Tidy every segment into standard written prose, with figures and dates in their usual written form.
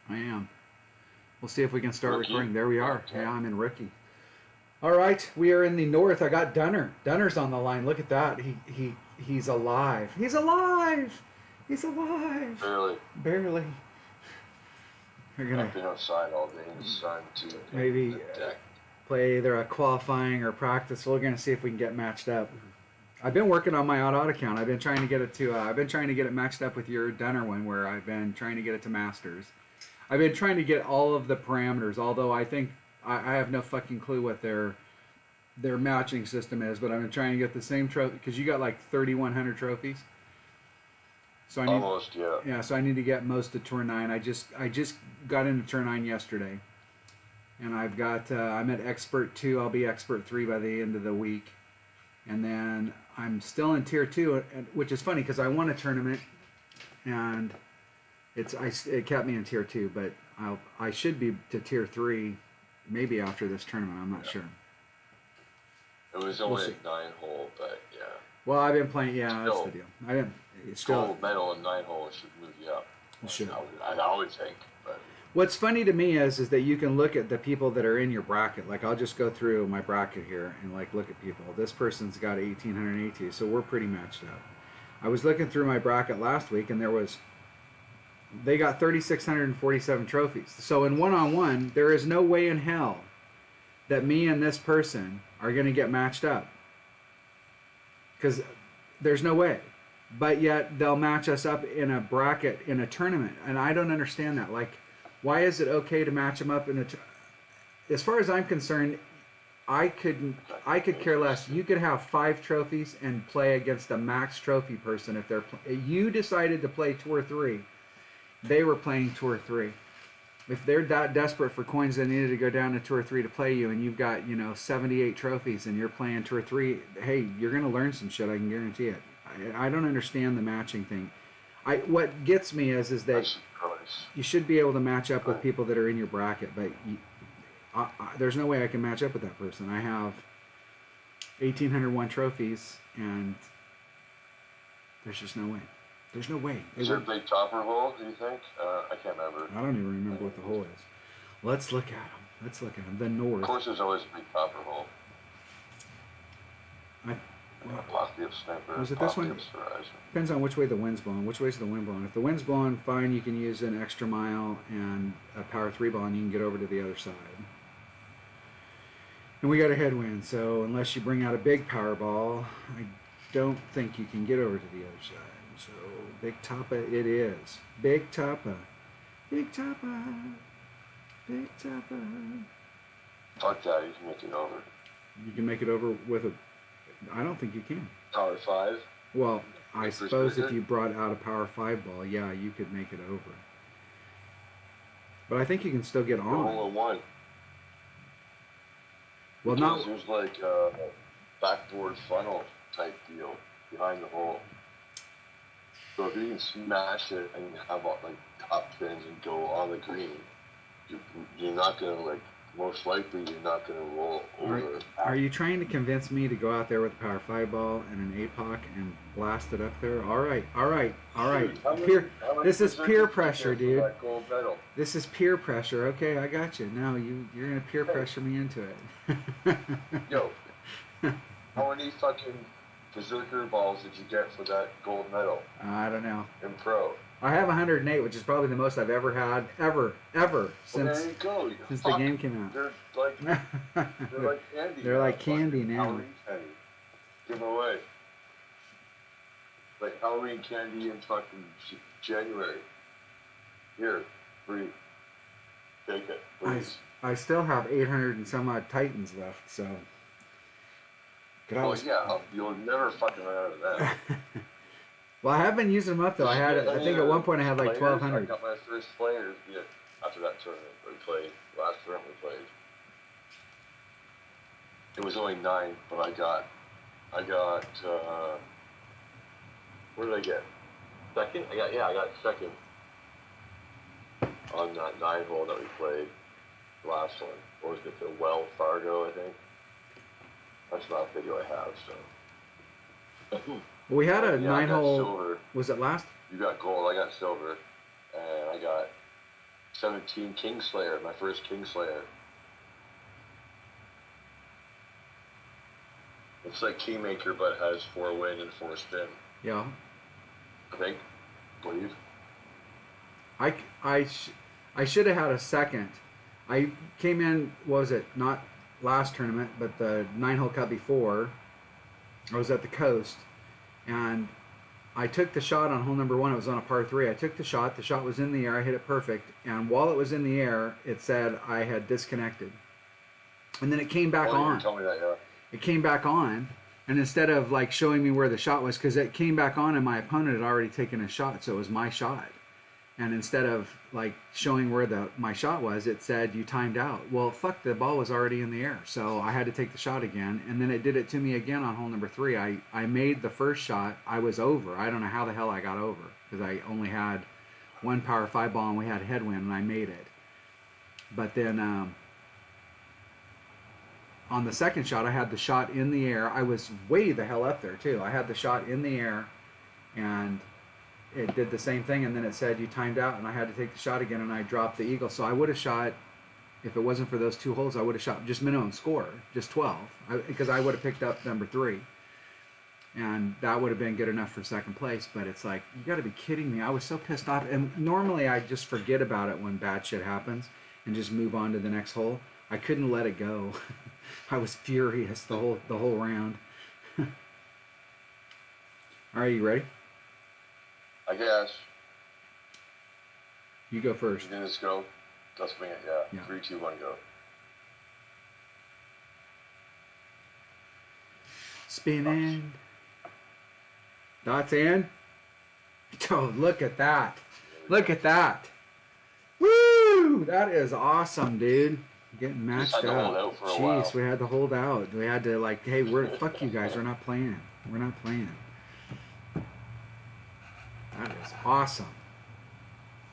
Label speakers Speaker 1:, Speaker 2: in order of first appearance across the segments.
Speaker 1: I am. We'll see if we can start
Speaker 2: Rookie?
Speaker 1: recording. There we are.
Speaker 2: Okay.
Speaker 1: Yeah, I'm in rookie. All right, we are in the north. I got Dunner. Dunner's on the line. Look at that. He's alive. He's alive. He's alive.
Speaker 2: Barely.
Speaker 1: Barely. We're
Speaker 2: I've
Speaker 1: gonna
Speaker 2: been outside all day in the sun to
Speaker 1: maybe
Speaker 2: the deck.
Speaker 1: play either a qualifying or practice. We're gonna see if we can get matched up. I've been working on my odd account. I've been trying to get it to. I've been trying to get it matched up with your Dunner one, where I've been trying to get it to Masters. I've been trying to get all of the parameters, although I think I have no fucking clue what their matching system is. But I've been trying to get the same trophy because you got like 3,100 trophies. So I need,
Speaker 2: Almost, yeah.
Speaker 1: yeah. So I need to get most of Tour 9. I just got into Tour 9 yesterday, and I've got I'm at Expert 2. I'll be Expert 3 by the end of the week, and then I'm still in Tier 2, which is funny because I won a tournament, and it kept me in Tier 2, but I should be to Tier 3 maybe after this tournament. I'm not sure.
Speaker 2: It was only a 9-hole, but yeah.
Speaker 1: Well, I've been playing. Yeah, that's
Speaker 2: Still,
Speaker 1: the deal. It's still
Speaker 2: gold medal in 9 holes should move you up.
Speaker 1: It should.
Speaker 2: I would think, but
Speaker 1: What's funny to me is that you can look at the people that are in your bracket. Like I'll just go through my bracket here and like look at people. This person's got 1,882, so we're pretty matched up. I was looking through my bracket last week, and they got 3,647 trophies. So in one-on-one, there is no way in hell that me and this person are going to get matched up. Because there's no way. But yet they'll match us up in a bracket in a tournament. And I don't understand that. Like, why is it okay to match them up in a as far as I'm concerned, I could care less. You could have 5 trophies and play against a max trophy person if you decided to play Tour 3. They were playing Tour 3. If they're that desperate for coins, they needed to go down to Tour 3 to play you, and you've got 78 trophies, and you're playing Tour 3. Hey, you're going to learn some shit. I can guarantee it. I don't understand the matching thing. What gets me is that you should be able to match up with people that are in your bracket, but there's no way I can match up with that person. I have 1,801 trophies, and there's just no way. There's no way.
Speaker 2: Is there a big topper hole, do you think? I can't remember.
Speaker 1: I don't even remember what the hole is. Let's look at them. The north.
Speaker 2: Of course, there's always a big topper hole.
Speaker 1: Was it this one? Depends on which way the wind's blowing. Which way's the wind blowing? If the wind's blowing, fine, you can use an extra mile and a power 3 ball, and you can get over to the other side. And we got a headwind, so unless you bring out a big power ball, I don't think you can get over to the other side. So Big Tapa it is. Big Tapa. Big Tapa. Big Tapa.
Speaker 2: Fuck that, you can make it over.
Speaker 1: You can make it over with I don't think you can.
Speaker 2: Power 5?
Speaker 1: Well, I suppose if you brought out a power 5 ball, yeah, you could make it over. But I think you can still get on.
Speaker 2: Hole in 1.
Speaker 1: Well, not.
Speaker 2: There's like a backboard funnel type deal behind the hole. So if you can smash it and have like top spins and go on the green, you're not gonna most likely you're not gonna roll over.
Speaker 1: Are you trying to convince me to go out there with a power 5 ball and an APOC and blast it up there? All right. This is peer pressure, dude. This is peer pressure. Okay, I got you. Now you're gonna peer pressure me into it.
Speaker 2: Yo, how many fucking berserker balls did you get for that gold medal?
Speaker 1: I don't know.
Speaker 2: In pro.
Speaker 1: I have 108, which is probably the most I've ever had, ever, since the game came out.
Speaker 2: They're like candy.
Speaker 1: They're like candy now.
Speaker 2: Halloween candy. Give them away. Like Halloween candy in fucking January. Here, free. Take it, please.
Speaker 1: I still have 800 and some odd Titans left, so.
Speaker 2: Yeah, you'll never fucking run out of that.
Speaker 1: Well, I have been using them up though. I think at one point I had like 1,200.
Speaker 2: I got my first players after that tournament we played. Last tournament we played. It was only 9, but I got. What did I get? Second? I got second on that 9 hole that we played. Last one. What was it? The Wells Fargo, I think. That's not a video I have, so.
Speaker 1: We had a 9 hole.
Speaker 2: Silver.
Speaker 1: Was it last?
Speaker 2: You got gold. I got silver, and I got 17 Kingslayer, my first Kingslayer. It's like Kingmaker, but has 4 wind and 4 spin.
Speaker 1: Yeah.
Speaker 2: I believe.
Speaker 1: I should have had a second. I came in, what was it, not last tournament, but the 9-hole cut before. I was at the coast, and I took the shot on hole number 1. It was on a par 3. I took the shot. The shot was in the air. I hit it perfect. And while it was in the air, it said I had disconnected. And then it came back on.
Speaker 2: You told me that, yeah.
Speaker 1: It came back on. And instead of like showing me where the shot was, because it came back on and my opponent had already taken a shot, so it was my shot. And instead of like showing where my shot was, it said you timed out. Well, fuck, the ball was already in the air, so I had to take the shot again. And then it did it to me again on hole number 3. I made the first shot. I was over. I don't know how the hell I got over, because I only had one power 5 ball and we had headwind, and I made it. But then on the second shot, I had the shot in the air. I was way the hell up there too. I had the shot in the air, and it did the same thing, and then it said you timed out, and I had to take the shot again, and I dropped the eagle. So I would have shot, if it wasn't for those 2 holes, I would have shot just minimum score, just 12, because I would have picked up number 3, and that would have been good enough for second place. But it's like, you got to be kidding me. I was so pissed off, and normally I just forget about it when bad shit happens and just move on to the next hole. I couldn't let it go. I was furious the whole round. All right, you ready?
Speaker 2: I guess.
Speaker 1: You go first.
Speaker 2: You just go. Let's swing it, yeah. 3, 2, 1, go.
Speaker 1: Spinning. Dots in. Oh, look at that. Look at that. Woo! That is awesome, dude. Getting matched up. Jeez, we had to hold out. We had to like, hey, fuck you guys. We're not playing. We're not playing. That is awesome.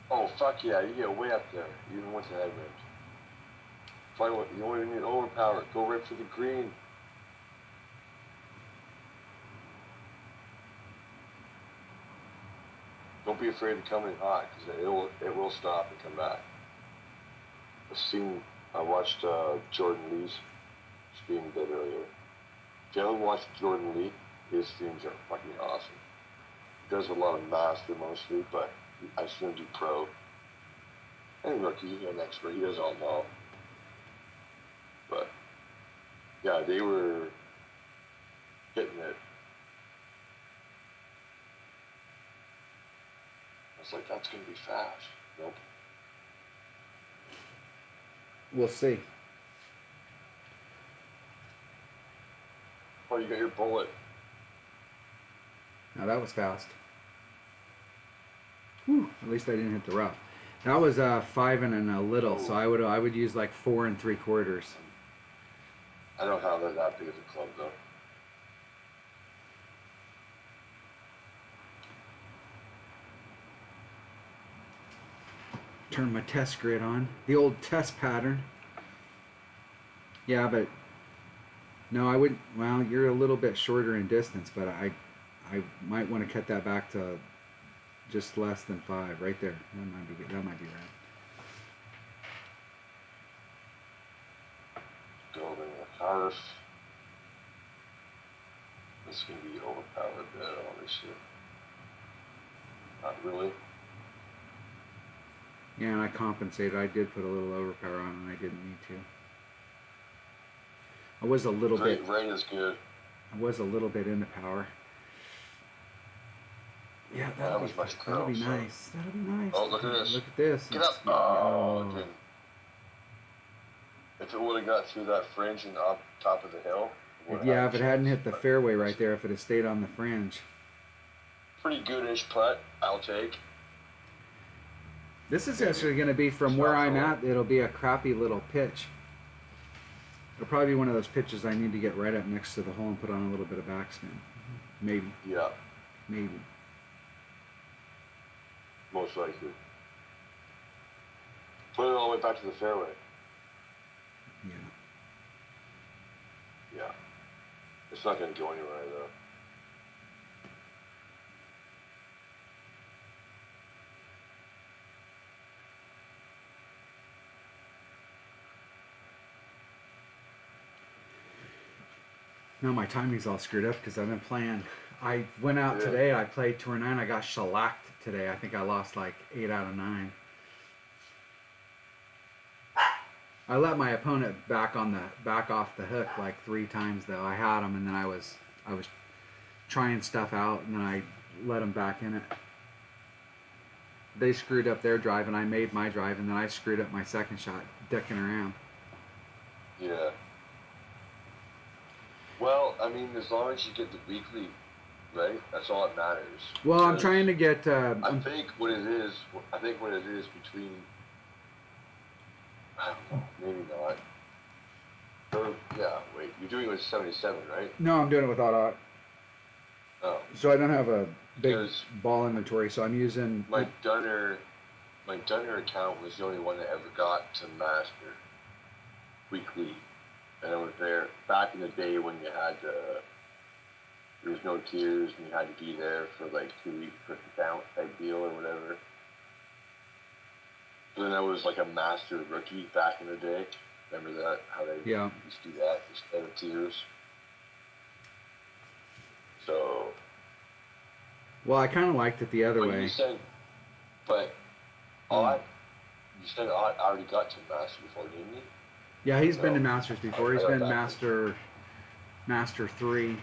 Speaker 2: Oh, fuck yeah. You get way up there, even with the headwind. Finally, you only need overpower. Go right for the green. Don't be afraid to come in hot, because it will stop and come back. I watched Jordan Lee's stream a bit earlier. If you haven't watched Jordan Lee, his streams are fucking awesome. He does a lot of master mostly, but I've seen him do pro. And rookie, he's an expert. He does all know. But yeah, they were hitting it. I was like, that's gonna be fast. Nope.
Speaker 1: We'll see.
Speaker 2: Oh, you got your bullet.
Speaker 1: Now that was fast. Whew, at least I didn't hit the rough. That was 5 and a little, so I would use like 4 3/4.
Speaker 2: I don't have that big of a club though.
Speaker 1: Turn my test grid on. The old test pattern. Yeah, but no, I wouldn't. Well, you're a little bit shorter in distance, but I might want to cut that back to just less than 5, right there. That might be good. That might be right.
Speaker 2: Building a house. This can be overpowered a bit, obviously. Not really.
Speaker 1: Yeah, and I compensated. I did put a little overpower on, and I didn't need to. I was a little bit.
Speaker 2: Rain is good.
Speaker 1: I was a little bit into power. Yeah, that'll be nice. That'll be nice.
Speaker 2: Oh, look at this.
Speaker 1: Look at this.
Speaker 2: Get up. Oh, it didn't. If it would have got through that fringe and up top of the hill.
Speaker 1: Yeah, if it hadn't hit the fairway right there, if it had stayed on the fringe.
Speaker 2: Pretty good-ish putt, I'll take.
Speaker 1: This is actually going to be from where I'm at. It'll be a crappy little pitch. It'll probably be one of those pitches I need to get right up next to the hole and put on a little bit of backspin. Maybe.
Speaker 2: Yeah.
Speaker 1: Maybe.
Speaker 2: Most likely. Put it all the way back to the fairway.
Speaker 1: Yeah.
Speaker 2: Yeah. It's not going to go anywhere, though.
Speaker 1: No, my timing's all screwed up because I've been playing. I went out
Speaker 2: Yeah.
Speaker 1: today. I played tour 9. I got shellacked today. I think I lost like 8 out of 9. I let my opponent back off the hook like 3 times though. I had him and then I was trying stuff out and then I let him back in it. They screwed up their drive and I made my drive and then I screwed up my second shot dicking around.
Speaker 2: Yeah. Well, I mean, as long as you get the weekly, right? That's all that matters.
Speaker 1: Well, I'm
Speaker 2: Because
Speaker 1: trying to get.
Speaker 2: I think what it is between, I don't know, maybe not. Or, yeah, wait, you're doing it with 77, right?
Speaker 1: No, I'm doing it with auto.
Speaker 2: Oh,
Speaker 1: So I don't have a big
Speaker 2: because
Speaker 1: ball inventory, so I'm using.
Speaker 2: my Dunner account was the only one that ever got to master weekly, and I was there back in the day when you had there was no tiers and you had to be there for like 2 weeks for the count type deal or whatever. So then I was like a master rookie back in the day. Remember that? How they
Speaker 1: Yeah.
Speaker 2: used to do that instead of tiers. So,
Speaker 1: Well, I kind of liked it the other
Speaker 2: but
Speaker 1: way.
Speaker 2: you said, but Odd, you said Odd already got to master before, didn't he?
Speaker 1: Yeah, he's been to
Speaker 2: No.
Speaker 1: Masters before. He's
Speaker 2: I
Speaker 1: been
Speaker 2: got that.
Speaker 1: Master 3.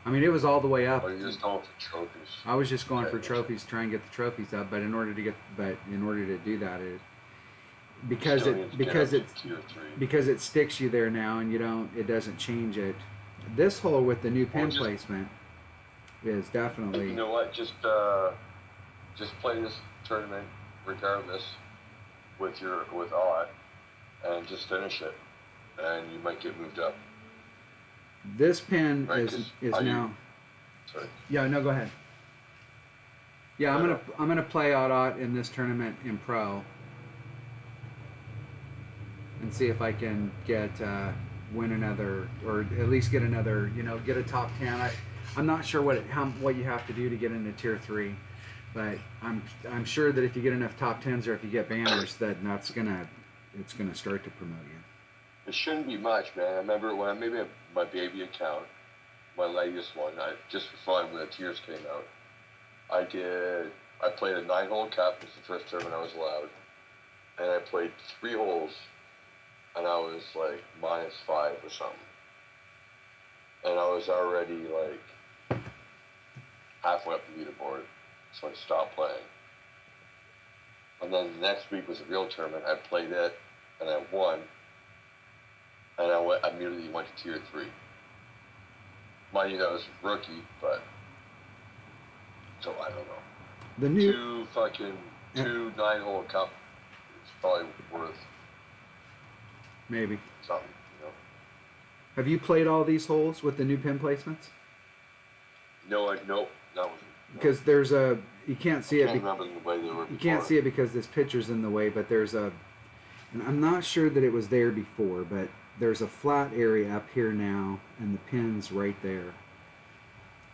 Speaker 1: I mean, it was all the way up.
Speaker 2: Or you're just going for trophies.
Speaker 1: I was just going
Speaker 2: Yeah,
Speaker 1: for
Speaker 2: yeah.
Speaker 1: trophies, try and get the trophies up. But in order to do that,
Speaker 2: Still need to get up to tier 3.
Speaker 1: because it sticks you there now, and it doesn't change it. This hole with the new pin
Speaker 2: just-
Speaker 1: placement is
Speaker 2: But
Speaker 1: definitely.
Speaker 2: you know what? Just play this tournament regardless with Odd, and just finish it, and you might get moved up.
Speaker 1: This pin
Speaker 2: Right,
Speaker 1: is
Speaker 2: 'cause
Speaker 1: is
Speaker 2: are you-
Speaker 1: now.
Speaker 2: Sorry.
Speaker 1: Yeah, no, go ahead. Yeah,
Speaker 2: No.
Speaker 1: I'm gonna play Odd in this tournament in pro, and see if I can get win another, or at least get another. Get a top 10. I'm not sure what you have to do to get into tier 3, but I'm sure that if you get enough top 10s or if you get banners, it's gonna start to promote you.
Speaker 2: It shouldn't be much, man. I remember when I made my baby account, my latest one, just for fun when the tiers came out. I played a 9-hole cup. It was the first tournament I was allowed, and I played 3 holes, and I was like -5 or something, and I was already like halfway up the leaderboard, so I stopped playing. And then the next week was a real tournament. I played it, and I won. And I immediately went to tier 3. Mind you, that was rookie, but so I don't know.
Speaker 1: The new
Speaker 2: Two 9-hole cup is probably worth
Speaker 1: maybe.
Speaker 2: something,
Speaker 1: Have you played all these holes with the new pin placements?
Speaker 2: Nope, that was.
Speaker 1: Because you can't see
Speaker 2: I
Speaker 1: it.
Speaker 2: can't remember the way they were.
Speaker 1: You can't see it because this picture's in the way, but and I'm not sure that it was there before, but there's a flat area up here now, and the pin's right there.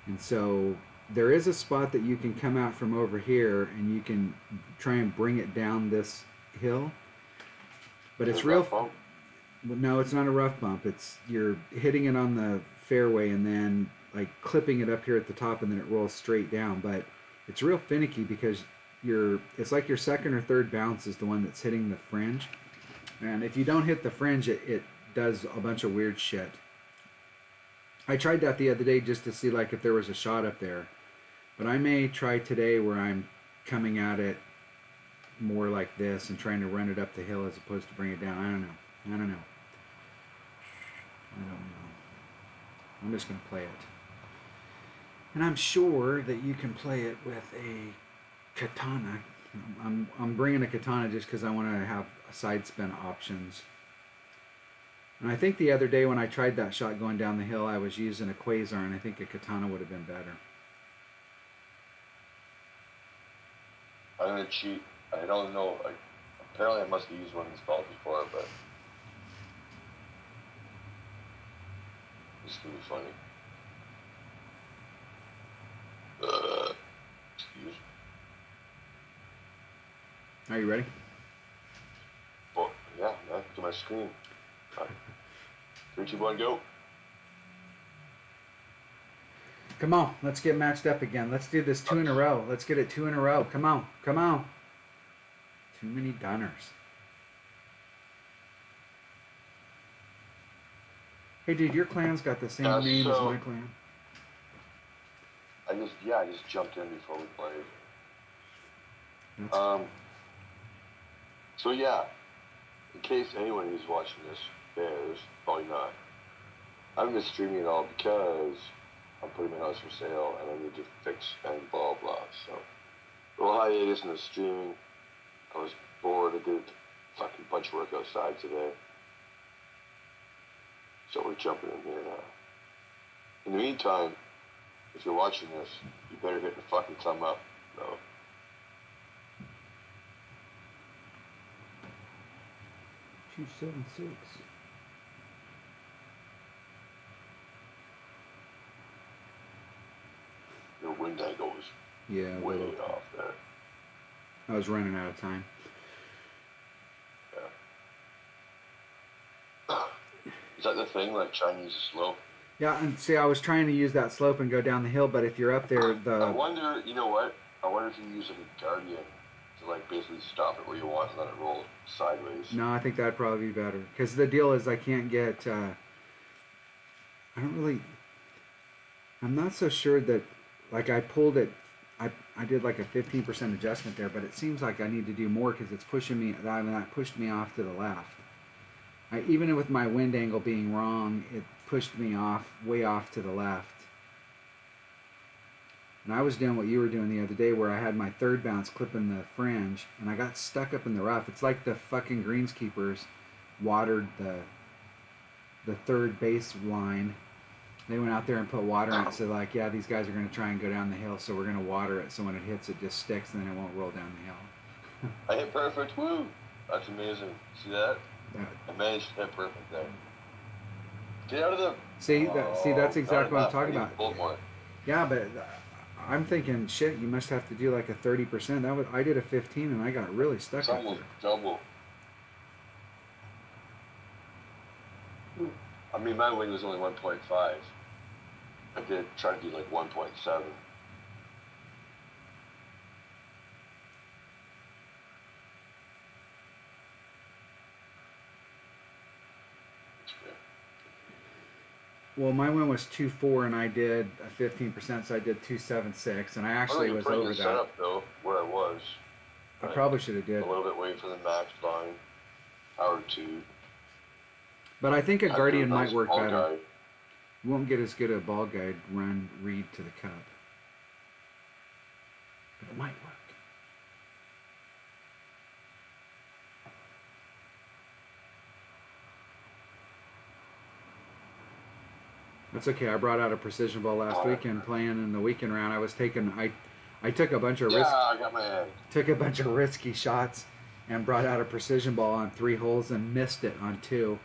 Speaker 1: And so there is a spot that you can come out from over here, and you can try and bring it down this hill. But it's real. No, it's not a rough bump. You're hitting it on the fairway and then like clipping it up here at the top, and then it rolls straight down. But it's real finicky because it's like your second or third bounce is the one that's hitting the fringe. And if you don't hit the fringe, it does a bunch of weird shit. I tried that the other day just to see like if there was a shot up there. But I may try today where I'm coming at it more like this and trying to run it up the hill as opposed to bring it down. I don't know. I'm just going to play it. And I'm sure that you can play it with a katana. I'm bringing a katana just because I want to have side spin options. And I think the other day when I tried that shot going down the hill, I was using a quasar, and I think a katana would have been better.
Speaker 2: I'm gonna cheat. I don't know. Apparently, I must have used one of these balls before, but this is gonna be funny. Excuse.
Speaker 1: Are you ready?
Speaker 2: Oh, yeah, man. To my screen. 3, 2, 1, go.
Speaker 1: Come on, let's get matched up again. Let's do this 2 in a row. Let's get it 2 in a row. Come on, come on. Too many dunners. Hey, dude, your clan's got the same name as my clan.
Speaker 2: I just jumped in before we played. So yeah, in case anyone who's watching this cares, probably not. I'm just streaming it all because I'm putting my house for sale and I need to fix and blah blah. So a little hiatus in the streaming. I was bored. I did a fucking bunch of work outside today. So we're jumping in here now. In the meantime, if you're watching this, you better hit the fucking thumb up. No.
Speaker 1: 276.
Speaker 2: Your wind angle was way off there.
Speaker 1: I was running out of time.
Speaker 2: Yeah. Is that the thing, like Chinese slope?
Speaker 1: Yeah, and see, I was trying to use that slope and go down the hill, but if you're up there,
Speaker 2: I wonder, you know what? I wonder if you use like a guardian to like basically stop it where you want and let it roll sideways.
Speaker 1: No, I think that'd probably be better. Because the deal is I can't get, I'm not so sure that, like I pulled it, I did like a 15% adjustment there, but it seems like I need to do more because it's pushing me, that pushed me off to the left. Even with my wind angle being wrong, it pushed me way off to the left. And I was doing what you were doing the other day where I had my third bounce clipping the fringe and I got stuck up in the rough. It's like the fucking greenskeepers watered the third base line. They went out there and put water in it. So like, yeah, these guys are going to try and go down the hill, so we're going to water it so when it hits it just sticks and then it won't roll down the hill.
Speaker 2: I hit perfect. Woo! That's amazing. See that? I managed to hit perfect there. Get out of the...
Speaker 1: See, that's exactly what I'm talking about.
Speaker 2: Pull more.
Speaker 1: Yeah, but I'm thinking, shit, you must have to do like a 30%. I did a 15 and I got really stuck
Speaker 2: It's
Speaker 1: up there.
Speaker 2: almost double. I mean, my wing was only 1.5. I did try to do like 1.7.
Speaker 1: Well, my win was 2.4 and I did a 15%, so I did 2.76, and I actually was over that.
Speaker 2: Setup though, where I was.
Speaker 1: I probably should have did
Speaker 2: a little bit away from the max line, power 2.
Speaker 1: But I think a guardian might work better.
Speaker 2: Guide.
Speaker 1: You won't get as good a ball guide run read to the cup, but it might work. That's okay. I brought out a precision ball last weekend playing in the weekend round. I took a bunch of
Speaker 2: I got my head.
Speaker 1: Took a bunch of risky shots and brought out a precision ball on 3 holes and missed it on 2.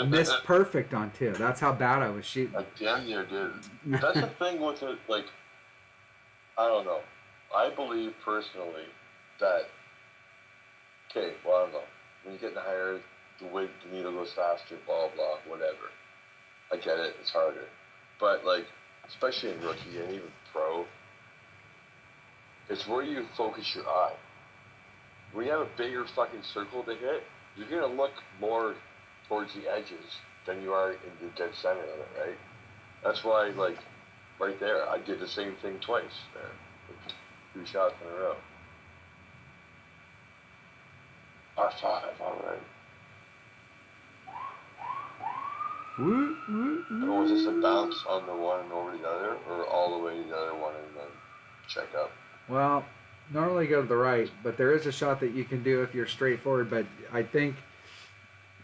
Speaker 1: Missed perfect on 2. That's how bad I was shooting.
Speaker 2: I damn near did. That's the thing with it. Like, I don't know. I believe personally that. Okay, well I don't know. When you get in the higher, the needle goes faster. Blah blah, whatever. I get it, it's harder. But, like, especially in rookie and even pro, it's where you focus your eye. When you have a bigger fucking circle to hit, you're going to look more towards the edges than you are in the dead center of it, right? That's why, like, right there, I did the same thing twice there. 2 shots in a row. R5, alright. Was this a bounce on the one and over the other, or all the way to the other one and then check up?
Speaker 1: Well, normally go to the right, but there is a shot that you can do if you're straightforward. But I think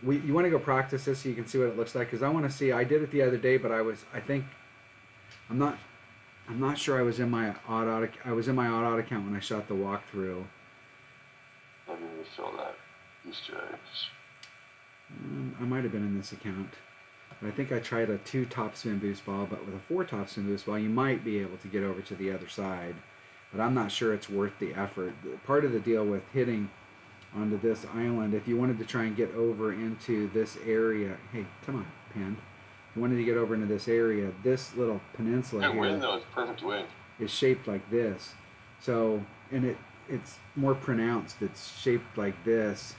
Speaker 1: you want to go practice this so you can see what it looks like. Because I want to see. I did it the other day, but I'm not sure I was in my odd account when I shot the walkthrough.
Speaker 2: Let me refill that Easter eggs.
Speaker 1: I might have been in this account. I think I tried a 2 topspin boost ball, but with a 4 topspin boost ball, you might be able to get over to the other side. But I'm not sure it's worth the effort. Part of the deal with hitting onto this island, if you wanted to try and get over into this area, hey, come on, Pen. If wanted to get over into this area. This little peninsula
Speaker 2: Good
Speaker 1: here
Speaker 2: wind though. It's perfect wind.
Speaker 1: is shaped like this. So, and it's more pronounced. It's shaped like this.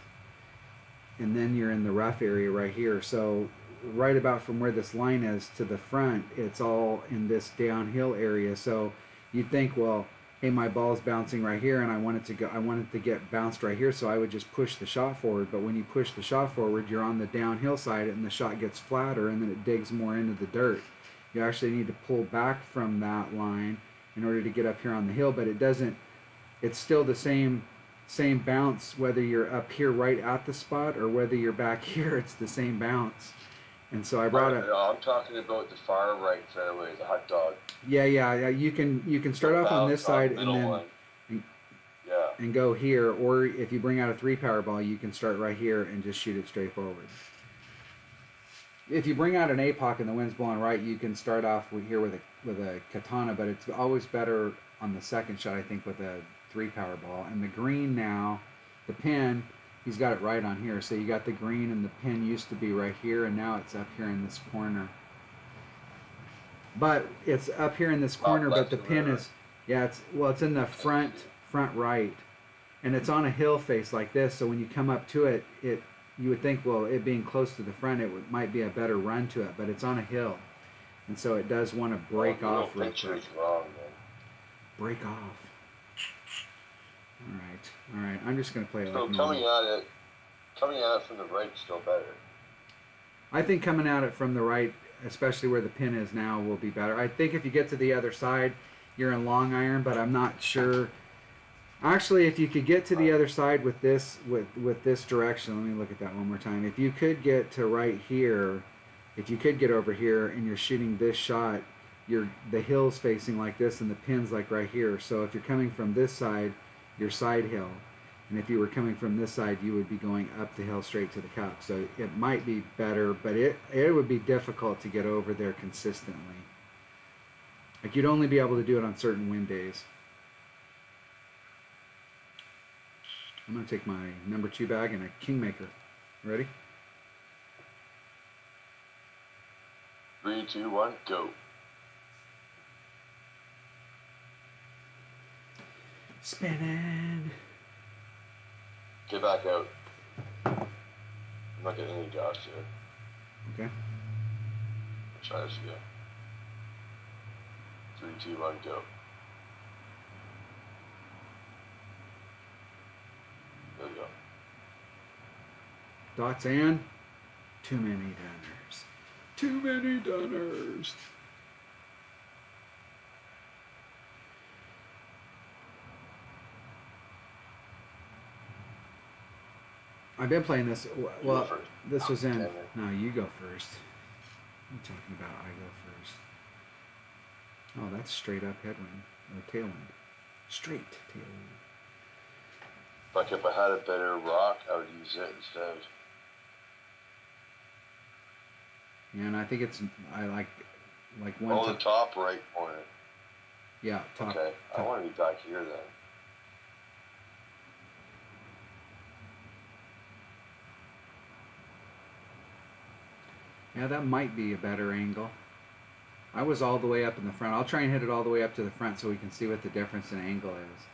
Speaker 1: And then you're in the rough area right here. So right about from where this line is to the front, it's all in this downhill area. So you'd think, well, hey, my ball's bouncing right here, and I want it to get bounced right here, so I would just push the shot forward. But when you push the shot forward, you're on the downhill side, and the shot gets flatter, and then it digs more into the dirt. You actually need to pull back from that line in order to get up here on the hill, but it doesn't. It's still the same bounce whether you're up here right at the spot or whether you're back here. It's the same bounce. And so I brought it.
Speaker 2: I'm talking about the far right fairway, the hot dog.
Speaker 1: Yeah. You can start off on this side and then and go here, or if you bring out a 3-power ball, you can start right here and just shoot it straight forward. If you bring out an APOC and the wind's blowing right, you can start off here with a katana, but it's always better on the second shot, I think, with a 3-power ball. And the green now, the pin, he's got it right on here. So you got the green, and the pin used to be right here, and now it's up here in this corner. But it's up here in this corner, but the pin is, it's in the front right, and it's on a hill face like this. So when you come up to it, you would think, well, it being close to the front, might be a better run to it, but it's on a hill, and so it does want to break off real quick. Break off. All right. I'm just gonna play it.
Speaker 2: So
Speaker 1: like
Speaker 2: coming at it from the right is still better.
Speaker 1: I think coming at it from the right, especially where the pin is now, will be better. I think if you get to the other side, you're in long iron, but I'm not sure. Actually, if you could get to the other side with this direction, let me look at that one more time. If you could get to right here, if you could get over here and you're shooting this shot, the hill's facing like this and the pin's like right here. So if you're coming from this side, your side hill, and if you were coming from this side, you would be going up the hill straight to the cup. So it might be better, but it would be difficult to get over there consistently. Like, you'd only be able to do it on certain wind days. I'm going to take my number 2 bag and a Kingmaker. Ready?
Speaker 2: 3, 2, 1, go.
Speaker 1: Spinning.
Speaker 2: Get back out. I'm not getting any gas yet.
Speaker 1: Okay.
Speaker 2: Try this again. 3, 2, 1, go. There we go.
Speaker 1: Dots and too many dunners. Too many dunners. I've been playing this. Well, this was in. No, you go first. What are you talking about? I go first. Oh, that's straight up headwind or tailwind. Straight tailwind.
Speaker 2: Like if I had a better rock, I would use it instead.
Speaker 1: Yeah, and I think I like one.
Speaker 2: Oh, the top right corner.
Speaker 1: Yeah, top.
Speaker 2: Okay, I want to be back here then.
Speaker 1: Yeah, that might be a better angle. I was all the way up in the front. I'll try and hit it all the way up to the front so we can see what the difference in angle is.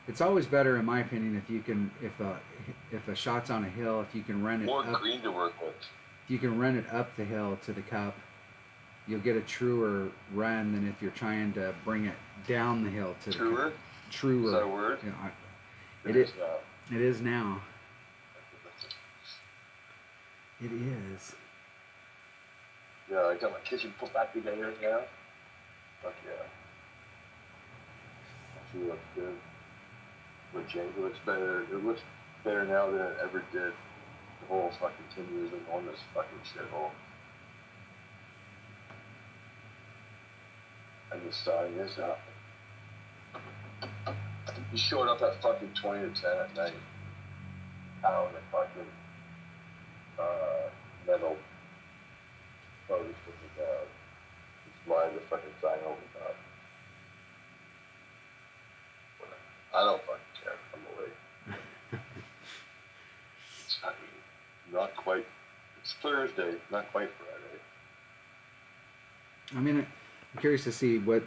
Speaker 1: It's always better, in my opinion, if you can, if a shot's on a hill, if you can run it
Speaker 2: more
Speaker 1: up,
Speaker 2: green to work with.
Speaker 1: If you can run it up the hill to the cup, you'll get a truer run than if you're trying to bring it down the hill to the cup. Truer.
Speaker 2: Is that a word?
Speaker 1: Yeah, it is now. It is now. It is.
Speaker 2: Yeah, I got my kitchen put back together now. Fuck yeah. Actually looks good. But Django looks better. It looks better now than it ever did. The whole fucking 10 years of on this fucking shithole. I'm just starting this up. You showed up at fucking 20 to 10 at night. Out in the fucking metal. Oh, this fucking just line the fucking sign over top. I don't fucking care. I'm awake. It's not quite. It's Thursday, not quite Friday.
Speaker 1: I mean, I'm curious to see what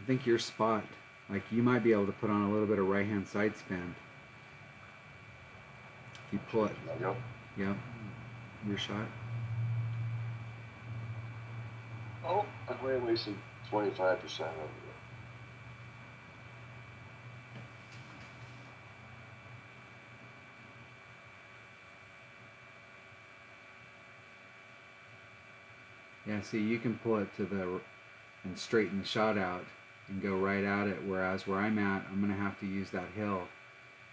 Speaker 1: I think your spot. Like you might be able to put on a little bit of right hand side spin. If you pull it.
Speaker 2: Yep.
Speaker 1: Yep. Your shot.
Speaker 2: Oh, I'm only wasting 25% of it.
Speaker 1: Yeah, see, you can pull it to the and straighten the shot out and go right at it. Whereas where I'm at, I'm gonna have to use that hill,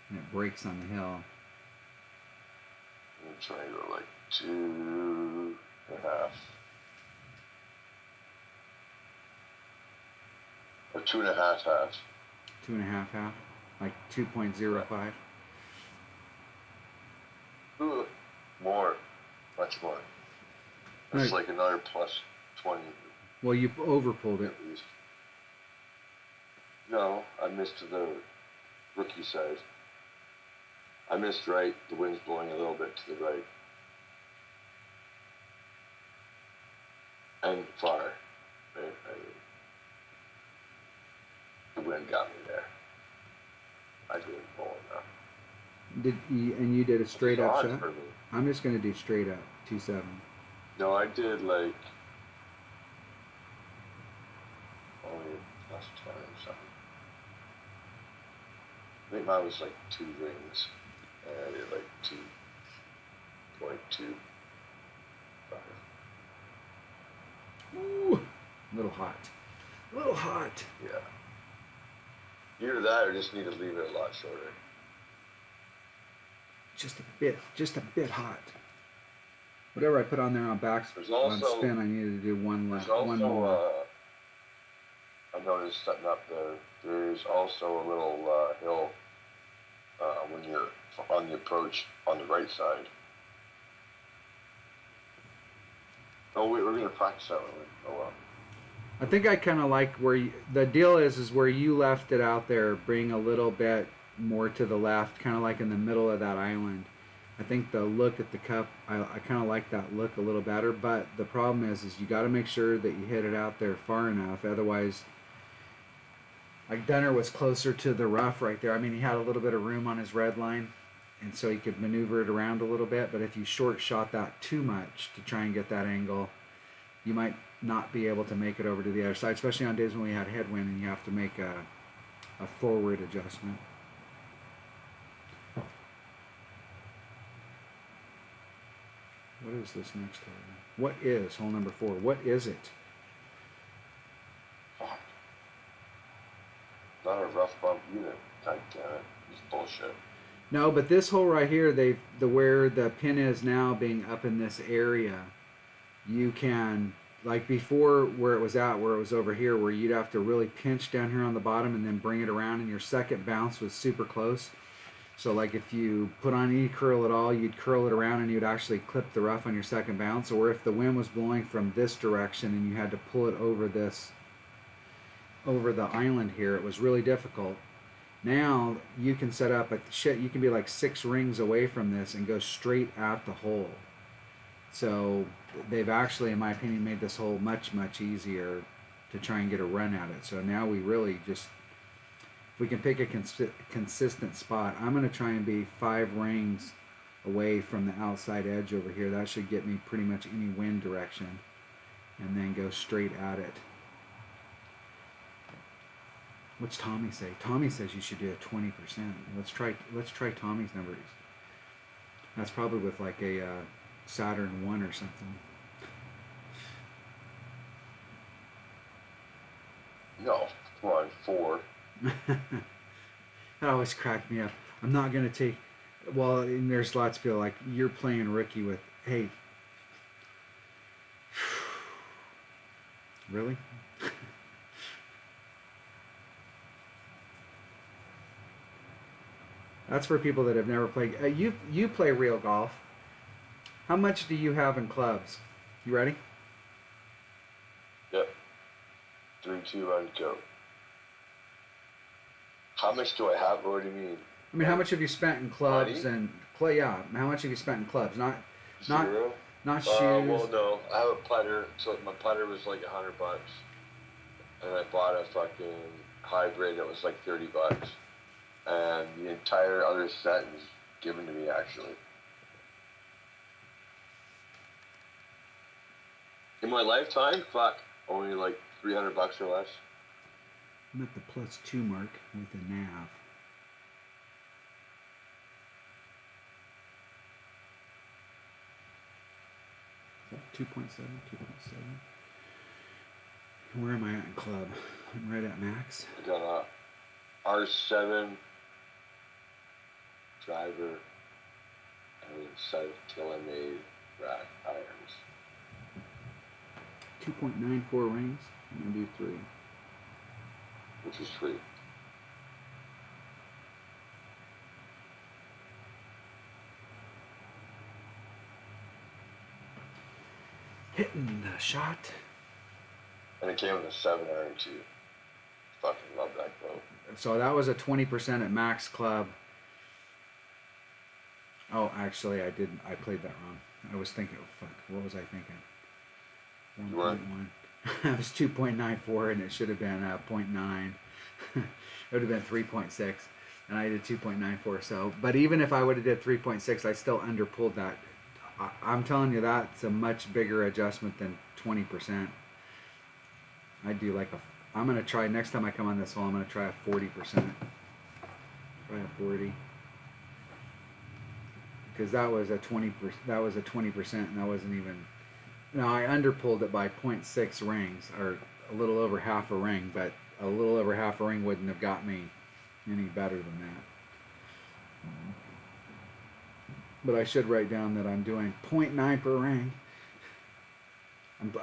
Speaker 1: and it breaks on the hill.
Speaker 2: I'm trying to go like 2.5. Or 2.5 halves.
Speaker 1: 2.5 half, like 2.05.
Speaker 2: Ooh, more. Much more. That's
Speaker 1: Right.
Speaker 2: like another plus 20
Speaker 1: Well, you overpulled it.
Speaker 2: at least. No, I missed the rookie side. I missed right. The wind's blowing a little bit to the right. And far. The wind got me there. I didn't pull enough.
Speaker 1: And you did a straight up
Speaker 2: It's
Speaker 1: shot?
Speaker 2: odd for me.
Speaker 1: I'm just gonna do straight up 2.7.
Speaker 2: No, I did like only plus 20 or something. I think mine was like 2 rings. And I did like 2.2.
Speaker 1: Ooh, a little hot. A little hot.
Speaker 2: Yeah. Either that or just need to leave it a lot shorter.
Speaker 1: Just a bit hot. Whatever I put on there on
Speaker 2: There's
Speaker 1: on
Speaker 2: also-
Speaker 1: spin, I needed to do one
Speaker 2: There's
Speaker 1: one more.
Speaker 2: also, I noticed setting up there, there's also a little hill when you're on the approach on the right side. Oh wait, we're going to practice that one. Oh well.
Speaker 1: I think I kind of like where the deal is where you left it out there, bring a little bit more to the left, kind of like in the middle of that island. I think the look at the cup, I kind of like that look a little better. But the problem is you got to make sure that you hit it out there far enough. Otherwise, like Dunner was closer to the rough right there. I mean, he had a little bit of room on his red line, and so he could maneuver it around a little bit. But if you short shot that too much to try and get that angle, you might not be able to make it over to the other side, especially on days when we had headwind and you have to make a forward adjustment. What is this next hole? What is hole number 4? What is it?
Speaker 2: Fuck. Not a rough bump either. God damn it. It's bullshit.
Speaker 1: No, but this hole right here, where the pin is now being up in this area, you can, like before where it was over here, where you'd have to really pinch down here on the bottom and then bring it around, and your second bounce was super close. So like if you put on any curl at all, you'd curl it around and you'd actually clip the rough on your second bounce. Or if the wind was blowing from this direction and you had to pull it over the island here, it was really difficult. Now you can set up you can be like 6 rings away from this and go straight at the hole. So they've actually, in my opinion, made this hole much, much easier to try and get a run at it. So now we really just, if we can pick a consistent spot, I'm going to try and be 5 rings away from the outside edge over here. That should get me pretty much any wind direction, and then go straight at it. What's Tommy say? Tommy says you should do a 20%. Let's try Tommy's numbers. That's probably with like a Saturn 1 or something.
Speaker 2: No, come on, 4.
Speaker 1: That always cracked me up. I'm not going to take... Well, and there's lots of people like, you're playing rookie with... Hey. Really? That's for people that have never played. You play real golf. How much do you have in clubs? You ready?
Speaker 2: Yep. 3, 2, 1, go. How much do I have? What do you mean?
Speaker 1: I mean, how much have you spent in clubs
Speaker 2: Money?
Speaker 1: and play? Yeah, how much have you spent in clubs? Not
Speaker 2: Zero?
Speaker 1: Not shoes.
Speaker 2: Well, no, I have a putter. So my putter was like $100, and I bought a fucking hybrid that was like $30, and the entire other set was given to me actually. In my lifetime, fuck, only like $300 or less.
Speaker 1: I'm at the +2 mark with the nav. Is that 2.7? 2.7? Where am I at in club? I'm right at max.
Speaker 2: I got a R7 driver and a set of tailor-made rack irons.
Speaker 1: 2.94 rings. I'm gonna do 3.
Speaker 2: Which is free.
Speaker 1: Hitting the shot.
Speaker 2: And it came with a 7-iron too. Fucking love that boat.
Speaker 1: So that was a 20% at max club. Oh, actually, I didn't. I played that wrong. I was thinking, fuck, what was I thinking? 1.1. It was 2.94, and it should have been 0.9. It would have been 3.6, and I did 2.94. So, but even if I would have did 3.6, I still underpulled that. I'm telling you, that's a much bigger adjustment than 20%. I do like a. I'm gonna try next time I come on this hole. I'm gonna try a 40%. Try a 40. Because that was a 20%. That was a 20%, and that wasn't even. Now I underpulled it by 0.6 rings, or a little over half a ring, but a little over half a ring wouldn't have got me any better than that. But I should write down that I'm doing 0.9 per ring.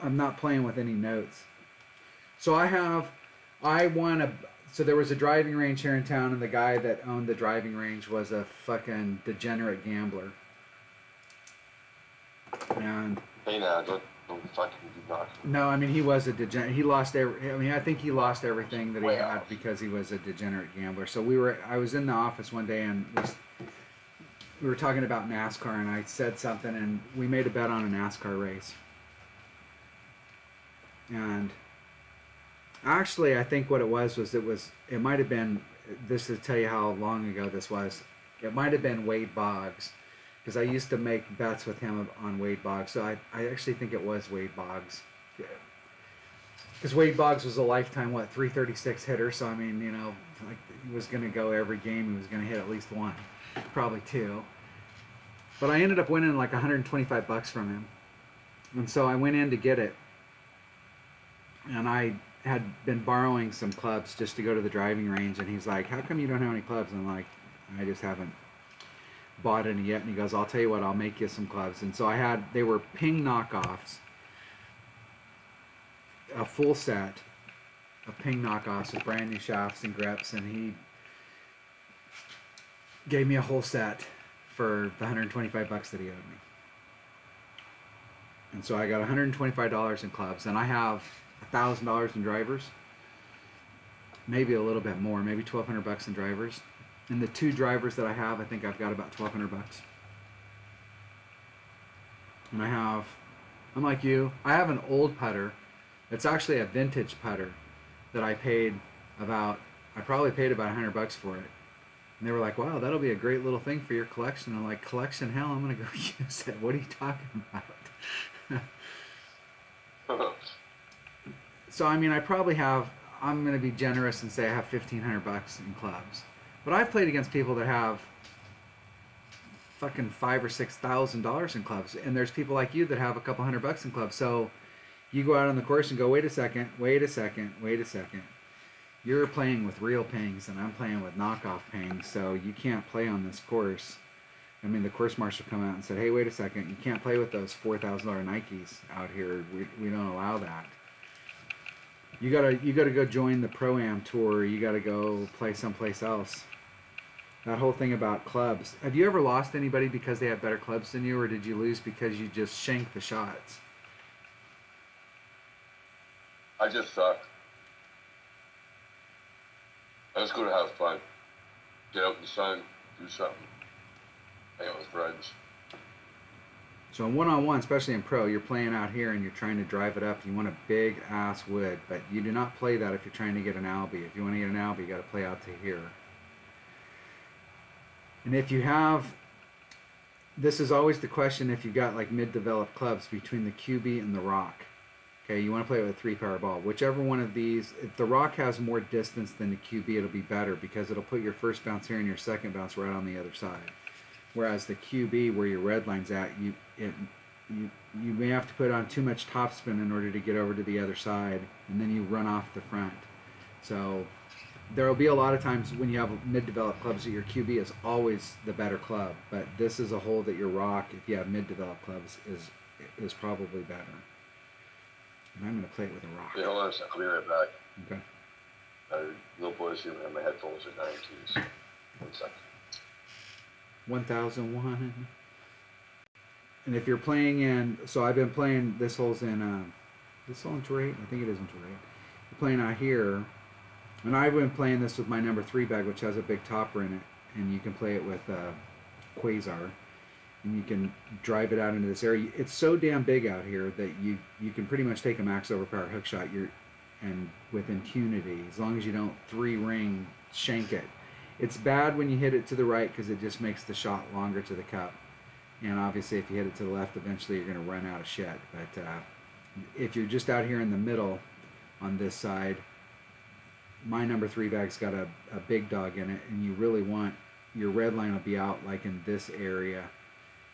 Speaker 1: I'm not playing with any notes. So so there was a driving range here in town, and the guy that owned the driving range was a fucking degenerate gambler. And
Speaker 2: Hey now, don't fucking do not.
Speaker 1: no, I mean he was a degenerate. He lost I think he lost everything that he
Speaker 2: Way
Speaker 1: had
Speaker 2: off.
Speaker 1: because he was a degenerate gambler. So I was in the office one day, and we were talking about NASCAR, and I said something, and we made a bet on a NASCAR race. And actually, I think what it was it might have been, this to tell you how long ago this was, it might have been Wade Boggs, because I used to make bets with him on Wade Boggs. So I actually think it was Wade Boggs. Because Wade Boggs was a lifetime, 336 hitter, so I mean, like he was going to go every game, he was going to hit at least one, probably 2. But I ended up winning like $125 from him. And so I went in to get it. And I had been borrowing some clubs just to go to the driving range, and he's like, how come you don't have any clubs? And I'm like, I just haven't bought any yet. And he goes, I'll tell you what, I'll make you some clubs. And so they were Ping knockoffs, a full set of Ping knockoffs with brand new shafts and grips, and he gave me a whole set for the $125 that he owed me. And so I got $125 in clubs, and I have $1,000 in drivers, maybe a little bit more, maybe $1,200 in drivers. And the 2 drivers that I have, I think I've got about $1,200. And I'm like you, I have an old putter. It's actually a vintage putter that I probably paid about $100 for it. And they were like, wow, that'll be a great little thing for your collection. I'm like, collection? Hell, I'm going to go use it. What are you talking about? So, I mean, I'm going to be generous and say I have $1,500 in clubs. But I've played against people that have fucking $5,000 or $6,000 in clubs. And there's people like you that have a couple $100 in clubs. So you go out on the course and go, wait a second. You're playing with real pings, and I'm playing with knockoff pings. So you can't play on this course. I mean, the course marshal come out and said, hey, wait a second. You can't play with those $4,000 Nikes out here. We don't allow that. You gotta go join the Pro-Am tour. You gotta go play someplace else. That whole thing about clubs. Have you ever lost anybody because they had better clubs than you, or did you lose because you just shanked the shots?
Speaker 2: I just suck. I just go to have fun. Get out in the sun, do something. Hang out with friends.
Speaker 1: So in one-on-one, especially in pro, you're playing out here and you're trying to drive it up. You want a big ass wood, but you do not play that if you're trying to get an albie. If you want to get an albie, you got to play out to here. And if you have, this is always the question if you've got like mid-developed clubs between the QB and the rock. Okay, you want to play with a 3-power ball. Whichever one of these, if the rock has more distance than the QB, it'll be better because it'll put your first bounce here and your second bounce right on the other side. Whereas the QB, where your red line's at, you may have to put on too much topspin in order to get over to the other side, and then you run off the front. So there will be a lot of times when you have mid-developed clubs that your QB is always the better club, but this is a hole that your rock, if you have mid-developed clubs, is probably better. And I'm going to play it with a rock.
Speaker 2: Yeah, hold on a second. I'll be right back.
Speaker 1: Okay.
Speaker 2: Little boys here, and my headphones are dying too. So 1 second.
Speaker 1: 1001. And if you're playing in, so I've been playing, this hole's in, this hole in Terrain? I think it is in Terrain. You're playing out here, and I've been playing this with my number 3 bag, which has a big topper in it, and you can play it with Quasar, and you can drive it out into this area. It's so damn big out here that you can pretty much take a max overpower hook shot and with impunity, as long as you don't 3-ring shank it. It's bad when you hit it to the right because it just makes the shot longer to the cup. And obviously if you hit it to the left, eventually you're going to run out of shit. But if you're just out here in the middle on this side, my number 3 bag's got a big dog in it, and you really want, your red line will be out like in this area.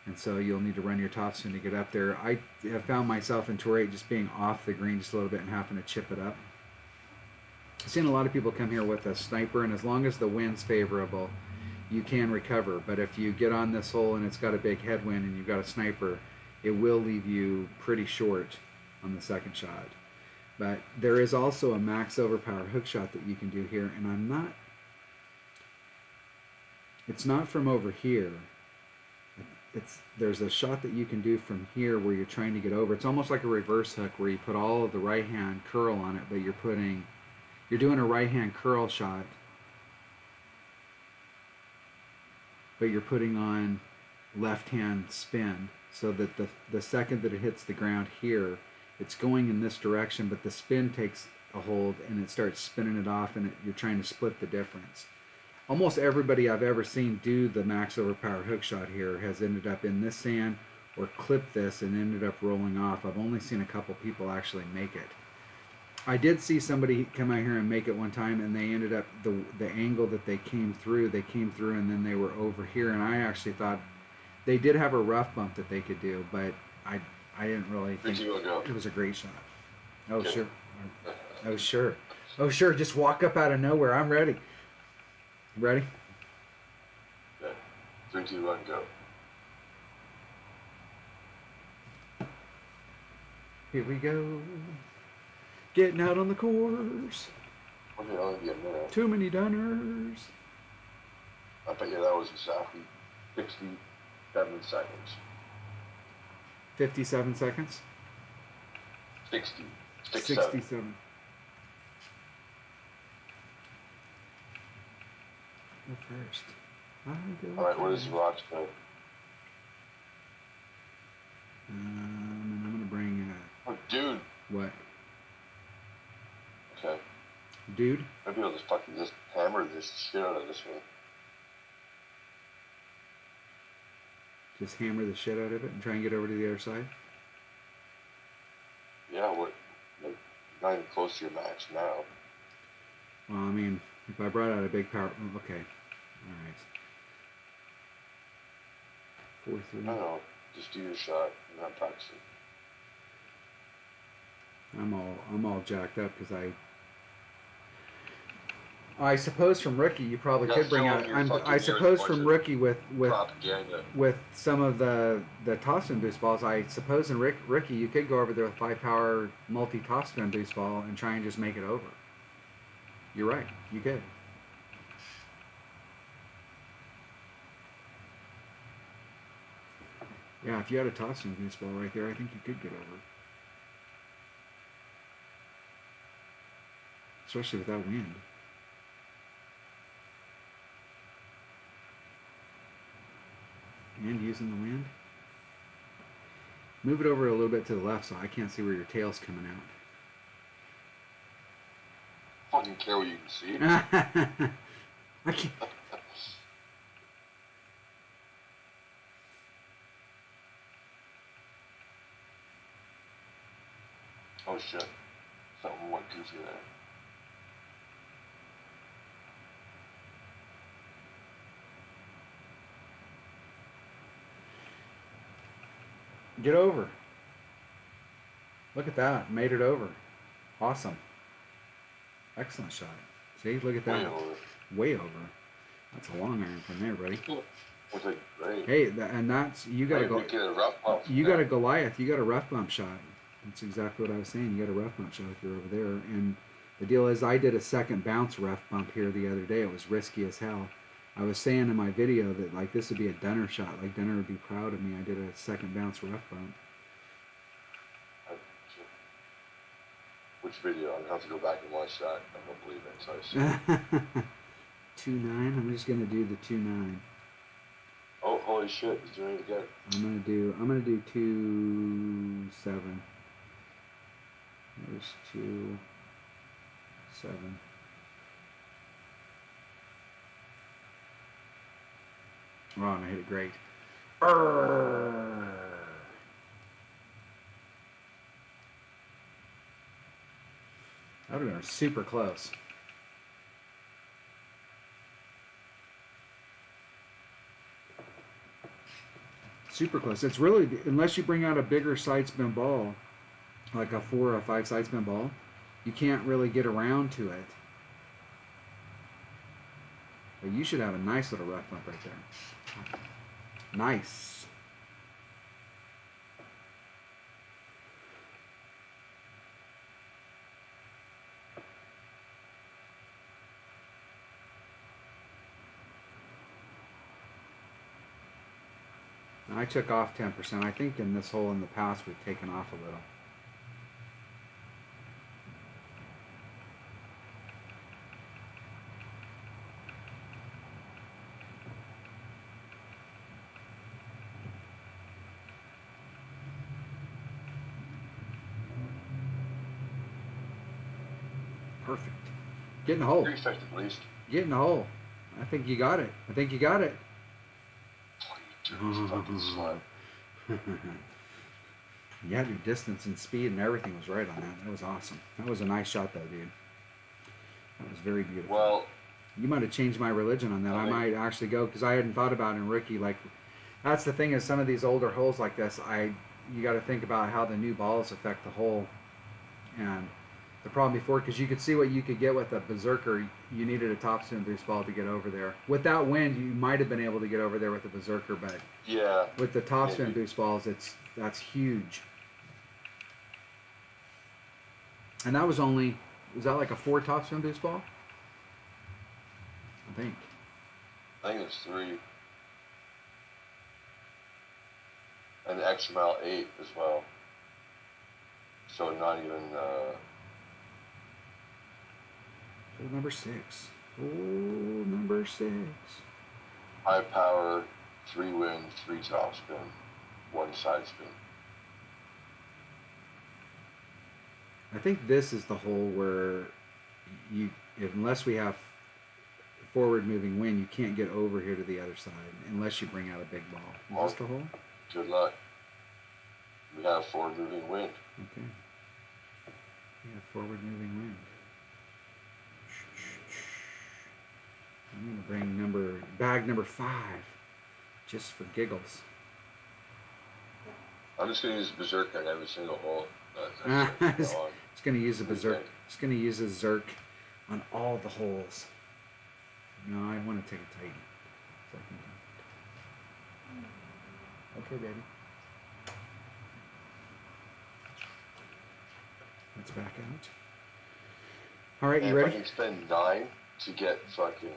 Speaker 1: And so you'll need to run your topspin to get up there. I have found myself in Tour 8 just being off the green just a little bit and having to chip it up. I've seen a lot of people come here with a sniper, and as long as the wind's favorable, you can recover. But if you get on this hole and it's got a big headwind and you've got a sniper, it will leave you pretty short on the second shot. But there is also a max overpower hook shot that you can do here, and it's not from over here. There's a shot that you can do from here where you're trying to get over. It's almost like a reverse hook where you put all of the right hand curl on it, but you're doing a right hand curl shot, but you're putting on left hand spin, so that the second that it hits the ground here, it's going in this direction, but the spin takes a hold and it starts spinning it off, and you're trying to split the difference. Almost everybody I've ever seen do the max overpower hook shot here has ended up in this sand or clipped this and ended up rolling off. I've only seen a couple people actually make it. I did see somebody come out here and make it one time, and they ended up, the angle that they came through and then they were over here, and I actually thought they did have a rough bump that they could do, but I didn't really think it was a great shot. Oh, okay. Sure. Oh, sure. Oh, sure. Just walk up out of nowhere. I'm ready. Ready?
Speaker 2: Okay. 3, 2, 1, go.
Speaker 1: Here we go. Getting out on the course.
Speaker 2: Okay, I'll be a minute.
Speaker 1: Too many dunners.
Speaker 2: I bet you that was exactly 67 seconds.
Speaker 1: 57 seconds?
Speaker 2: 60.
Speaker 1: 67. Go first.
Speaker 2: Alright, what is the rock spin?
Speaker 1: And I'm going to bring...
Speaker 2: oh, dude!
Speaker 1: What?
Speaker 2: Okay.
Speaker 1: Dude?
Speaker 2: Maybe I'll just fucking just hammer this shit out of this one.
Speaker 1: Just hammer the shit out of it and try and get over to the other side?
Speaker 2: Yeah, what? Like, not even close to your max now.
Speaker 1: Well, I mean, if I brought out a big power... okay. All right. 4-3.
Speaker 2: No, just do your shot. I'm not practicing.
Speaker 1: I'm all jacked up because I suppose from rookie you probably could bring out. I suppose from rookie with some of the topspin boost balls. I suppose in rookie you could go over there with 5-power multi topspin boost ball and try and just make it over. You're right. You could. Yeah, if you had a topspin boost ball right there, I think you could get over. Especially with that wind. And using the wind. Move it over a little bit to the left so I can't see where your tail's coming
Speaker 2: Fucking care what you can see.
Speaker 1: out. I can't.
Speaker 2: Oh shit. Something went goofy there.
Speaker 1: Get over. Look at that. Made it over. Awesome. Excellent shot. See, look at that.
Speaker 2: Way over.
Speaker 1: Way over. That's a long iron from there, buddy.
Speaker 2: Was like great.
Speaker 1: Hey, and that's you got to go.
Speaker 2: Get a rough bump
Speaker 1: You got a Goliath. You got a rough bump shot. That's exactly what I was saying. You got a rough bump shot if you're over there. And the deal is, I did a second bounce rough bump here the other day. It was risky as hell. I was saying in my video that like this would be a Dunner shot. Like Dunner would be proud of me. I did a second bounce rough bump.
Speaker 2: Which video? I'm gonna have to go back and watch that. I don't believe it. So
Speaker 1: 2.9. I'm just gonna do the 2.9.
Speaker 2: oh, holy shit! He's doing it again.
Speaker 1: I'm gonna do 2.7. There's 2.7. Oh, and I hit it great. Arrgh. That would have been super close. Super close. It's really, unless you bring out a bigger side spin ball, like a 4 or a 5 side spin ball, you can't really get around to it. But you should have a nice little rough bump right there. Nice. I took off 10%. I think in this hole in the past we've taken off a little. Perfect. Get in the hole.
Speaker 2: 3 effective at least.
Speaker 1: Get in the hole. I think you got it. I think you got it.
Speaker 2: You fucking slut.
Speaker 1: You had your distance and speed and everything was right on that. That was awesome. That was a nice shot though, dude. That was very beautiful.
Speaker 2: Well,
Speaker 1: you might have changed my religion on that. I might actually go, because I hadn't thought about it in rookie. Like, that's the thing is, some of these older holes like this, you got to think about how the new balls affect the hole. And the problem before, because you could see what you could get with a Berserker, you needed a topspin boost ball to get over there. With that wind, you might have been able to get over there with the Berserker, but
Speaker 2: yeah,
Speaker 1: with the topspin boost balls, that's huge. And that was that like a 4 topspin boost ball? I think
Speaker 2: it's 3. And the extra mile 8 as well. So not even.
Speaker 1: Hole number 6. Hole number 6.
Speaker 2: High power, 3 wind, 3 top spin, 1 side spin.
Speaker 1: I think this is the hole where unless we have forward moving wind, you can't get over here to the other side unless you bring out a big ball. Is this the hole?
Speaker 2: Good luck. We have forward moving wind.
Speaker 1: Okay. We have forward moving wind. I'm going to bring bag number 5 just for giggles.
Speaker 2: I'm just going to use Berserk on every single hole.
Speaker 1: It's going to use a Berserk. It's going to use a Zerk on all the holes. No, I want to take a Titan. Okay, baby. Let's back out. All right, you ready?
Speaker 2: If I can spend 9 to get fucking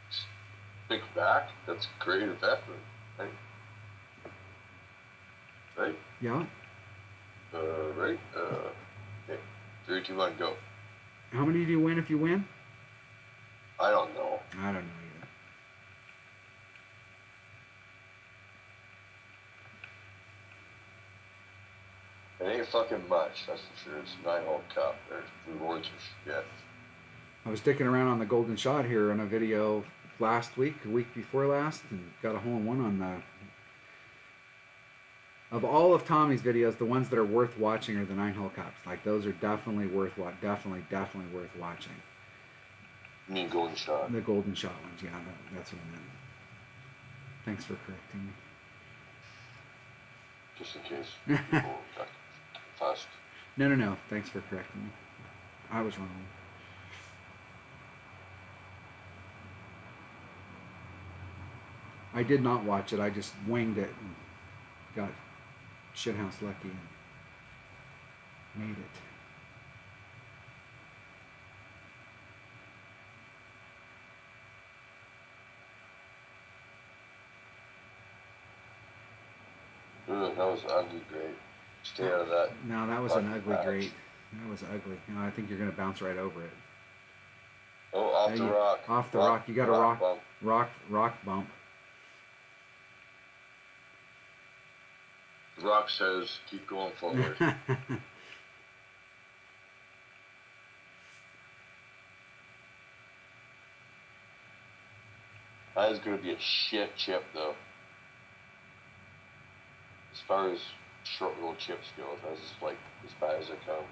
Speaker 2: stick back, that's great investment, right? Right?
Speaker 1: Yeah.
Speaker 2: Right? Okay. 3, 2, 1, go.
Speaker 1: How many do you win if you win?
Speaker 2: I don't know.
Speaker 1: I don't know either.
Speaker 2: It ain't fucking much, that's for sure. It's a 9-hole cup. There's rewards for shit.
Speaker 1: I was dicking around on the golden shot here on a video last week, a week before last, and got a hole in one on the. Of all of Tommy's videos, the ones that are worth watching are the 9-hole cups. Like those are definitely worth definitely worth watching.
Speaker 2: You mean golden shot?
Speaker 1: The golden shot ones, yeah, that's what I meant. Thanks for correcting me.
Speaker 2: Just in case people got fussed.
Speaker 1: No. Thanks for correcting me. I was wrong. I did not watch it. I just winged it and got shithouse lucky and made it.
Speaker 2: Ugh, that was ugly great. Stay out of that.
Speaker 1: No, that was an ugly grate. That was ugly. No, I think you're going to bounce right over it.
Speaker 2: Oh, off the rock.
Speaker 1: Off the rock. You got a rock
Speaker 2: bump.
Speaker 1: rock bump.
Speaker 2: Rock says, keep going forward. That is going to be a shit chip, though. As far as short little chips go, that's just like as bad as they come.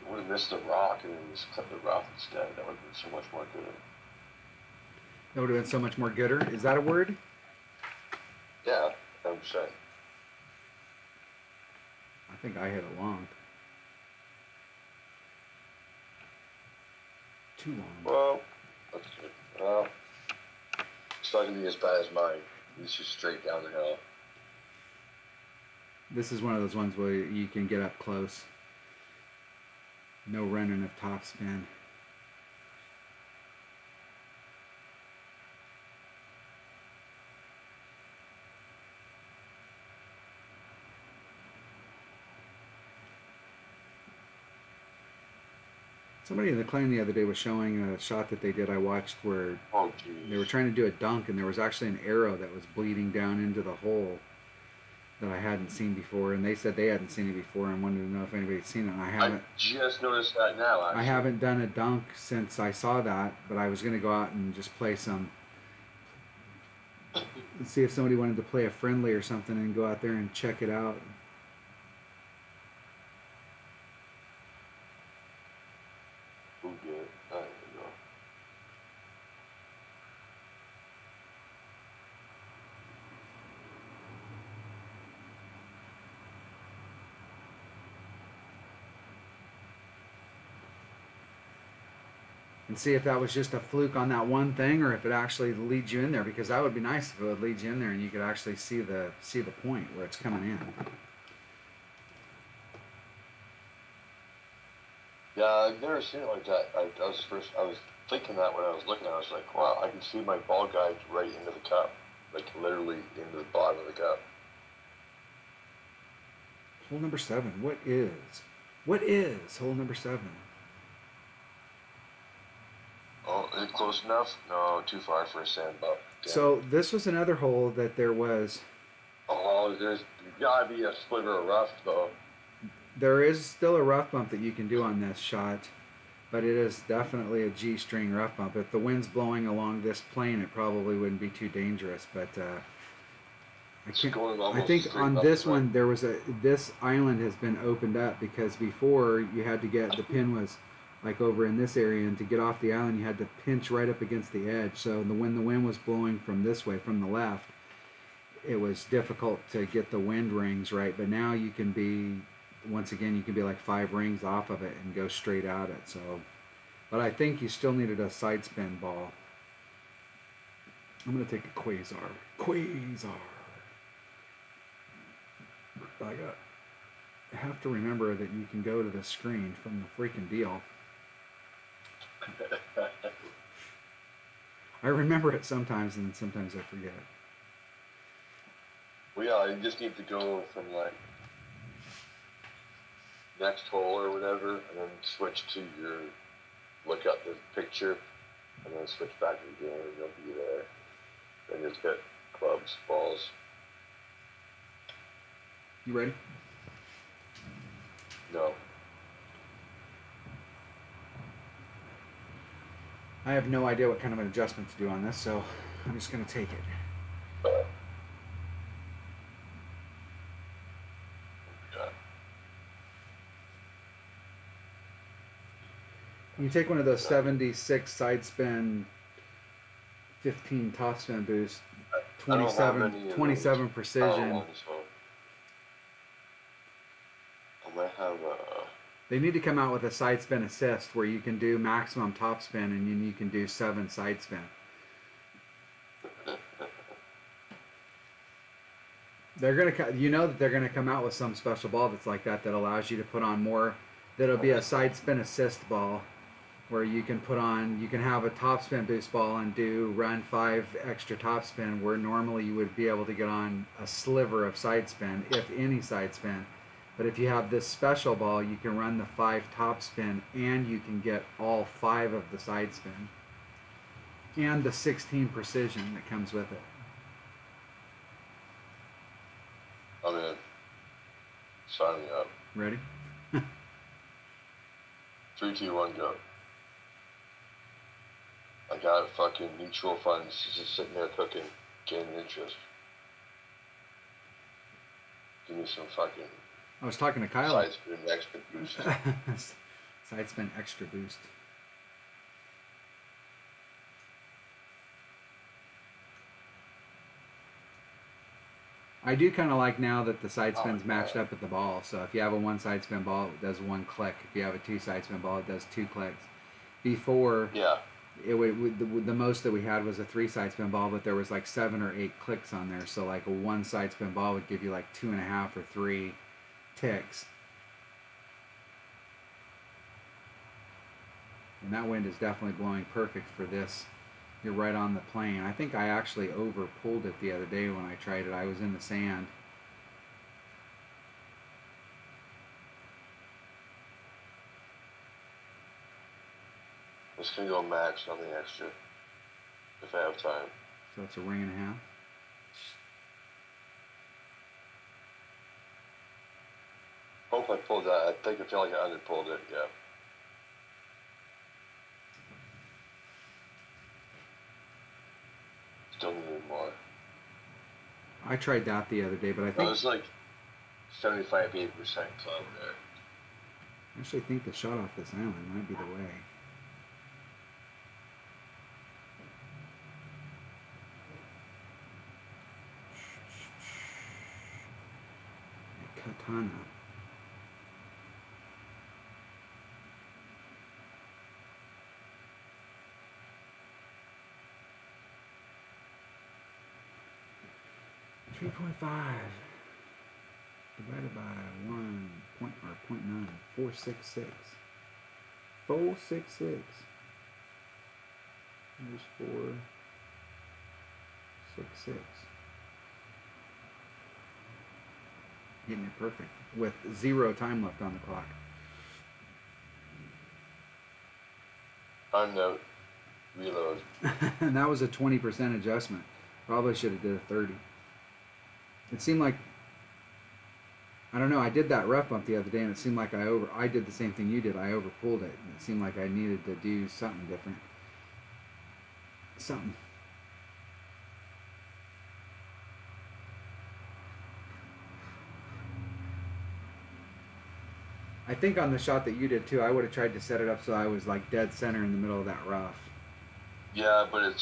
Speaker 2: I would have missed the rock and then just clipped the rock instead. That would have been so much more good.
Speaker 1: That would have been so much more gooder. Is that a word?
Speaker 2: Yeah, 100%.
Speaker 1: I think I hit it long. Too long.
Speaker 2: Well, that's good. Well, it's not going to be as bad as mine. It's just straight down the hill.
Speaker 1: This is one of those ones where you can get up close. No running of topspin. Somebody in the claim the other day was showing a shot that they did. I watched where they were trying to do a dunk, and there was actually an arrow that was bleeding down into the hole that I hadn't seen before. And they said they hadn't seen it before, and wanted to know if anybody'd seen it. And I haven't.
Speaker 2: I just noticed that now. Actually.
Speaker 1: I haven't done a dunk since I saw that, but I was going to go out and just play some. See if somebody wanted to play a friendly or something, and go out there and check it out. And see if that was just a fluke on that one thing, or if it actually leads you in there, because that would be nice if it would lead you in there and you could actually see the point where it's coming in.
Speaker 2: Yeah, I've never seen it like that. I was thinking that when I was looking at it. I was like, wow, I can see my ball guide right into the cup, like literally into the bottom of the cup.
Speaker 1: Hole number 7. What is hole number 7?
Speaker 2: Oh, is it close enough? No, too far for a sand bump. Damn.
Speaker 1: So this was another hole that there was.
Speaker 2: Oh, there's gotta be a sliver of rough though.
Speaker 1: There is still a rough bump that you can do on this shot, but it is definitely a G-string rough bump. If the wind's blowing along this plane, it probably wouldn't be too dangerous. But I think on this one there was this island has been opened up, because before you had to get the pin was like over in this area, and to get off the island you had to pinch right up against the edge. So when the wind was blowing from this way, from the left, it was difficult to get the wind rings right. But now you can be, once again, you can be like 5 rings off of it and go straight at it. So, but I think you still needed a side spin ball. I'm gonna take a quasar. I have to remember that you can go to the screen from the freaking deal. I remember it sometimes, and sometimes I forget.
Speaker 2: Well, yeah, you just need to go from like next hole or whatever, and then switch to your look at the picture, and then switch back to the game, and you'll be there. Then just get clubs, balls.
Speaker 1: You ready?
Speaker 2: No.
Speaker 1: I have no idea what kind of an adjustment to do on this, so I'm just going to take it.
Speaker 2: Yeah.
Speaker 1: You take one of those 76 side spin, 15 top spin boost, 27 precision.
Speaker 2: Ones, so I might have a.
Speaker 1: They need to come out with a side spin assist where you can do maximum top spin and then you can do 7 side spin. They're gonna, you know that they're gonna come out with some special ball that's like that allows you to put on more. That'll be a side spin assist ball, where you can put on, you can have a top spin boost ball and run 5 extra top spin, where normally you would be able to get on a sliver of side spin, if any side spin. But if you have this special ball, you can run the 5 top spin and you can get all 5 of the side spin and the 16 precision that comes with it.
Speaker 2: I'm in. Signing up.
Speaker 1: Ready?
Speaker 2: 3, 2, 1, go. I got fucking mutual funds just sitting there cooking, gaining interest. Give me some fucking
Speaker 1: I was talking to Kyle.
Speaker 2: side spin extra boost.
Speaker 1: Side spin extra boost. I do kind of like now that the side spin's matched up with the ball. So if you have a 1 side spin ball, it does 1 click. If you have a 2 side spin ball, it does 2 clicks. Before,
Speaker 2: Yeah.
Speaker 1: it would the most that we had was a 3 side spin ball, but there was like 7 or 8 clicks on there. So like a 1 side spin ball would give you like 2.5 or 3 ticks. And that wind is definitely blowing perfect for this. You're right on the plane. I think I actually over pulled it the other day when I tried it. I was in the sand.
Speaker 2: I'm just gonna go max, nothing extra. If I have time.
Speaker 1: So that's a ring and a half.
Speaker 2: Hope I pulled that. I feel like I underpulled it, yeah. Still need more.
Speaker 1: I tried that the other day, but I
Speaker 2: I
Speaker 1: think
Speaker 2: was like 75, 80% club there.
Speaker 1: I actually think the shot off this island might be the way. Katana. .5 divided by 1.9, 466. 466. There's 466. Getting it perfect with 0 time left on the clock.
Speaker 2: Unnote. Reload.
Speaker 1: And that was a 20% adjustment. Probably should have did a 30. It seemed like, I don't know, I did that ref bump the other day and it seemed like I did the same thing you did. I overpulled it and it seemed like I needed to do something different. Something. I think on the shot that you did too, I would have tried to set it up so I was like dead center in the middle of that rough.
Speaker 2: Yeah, but you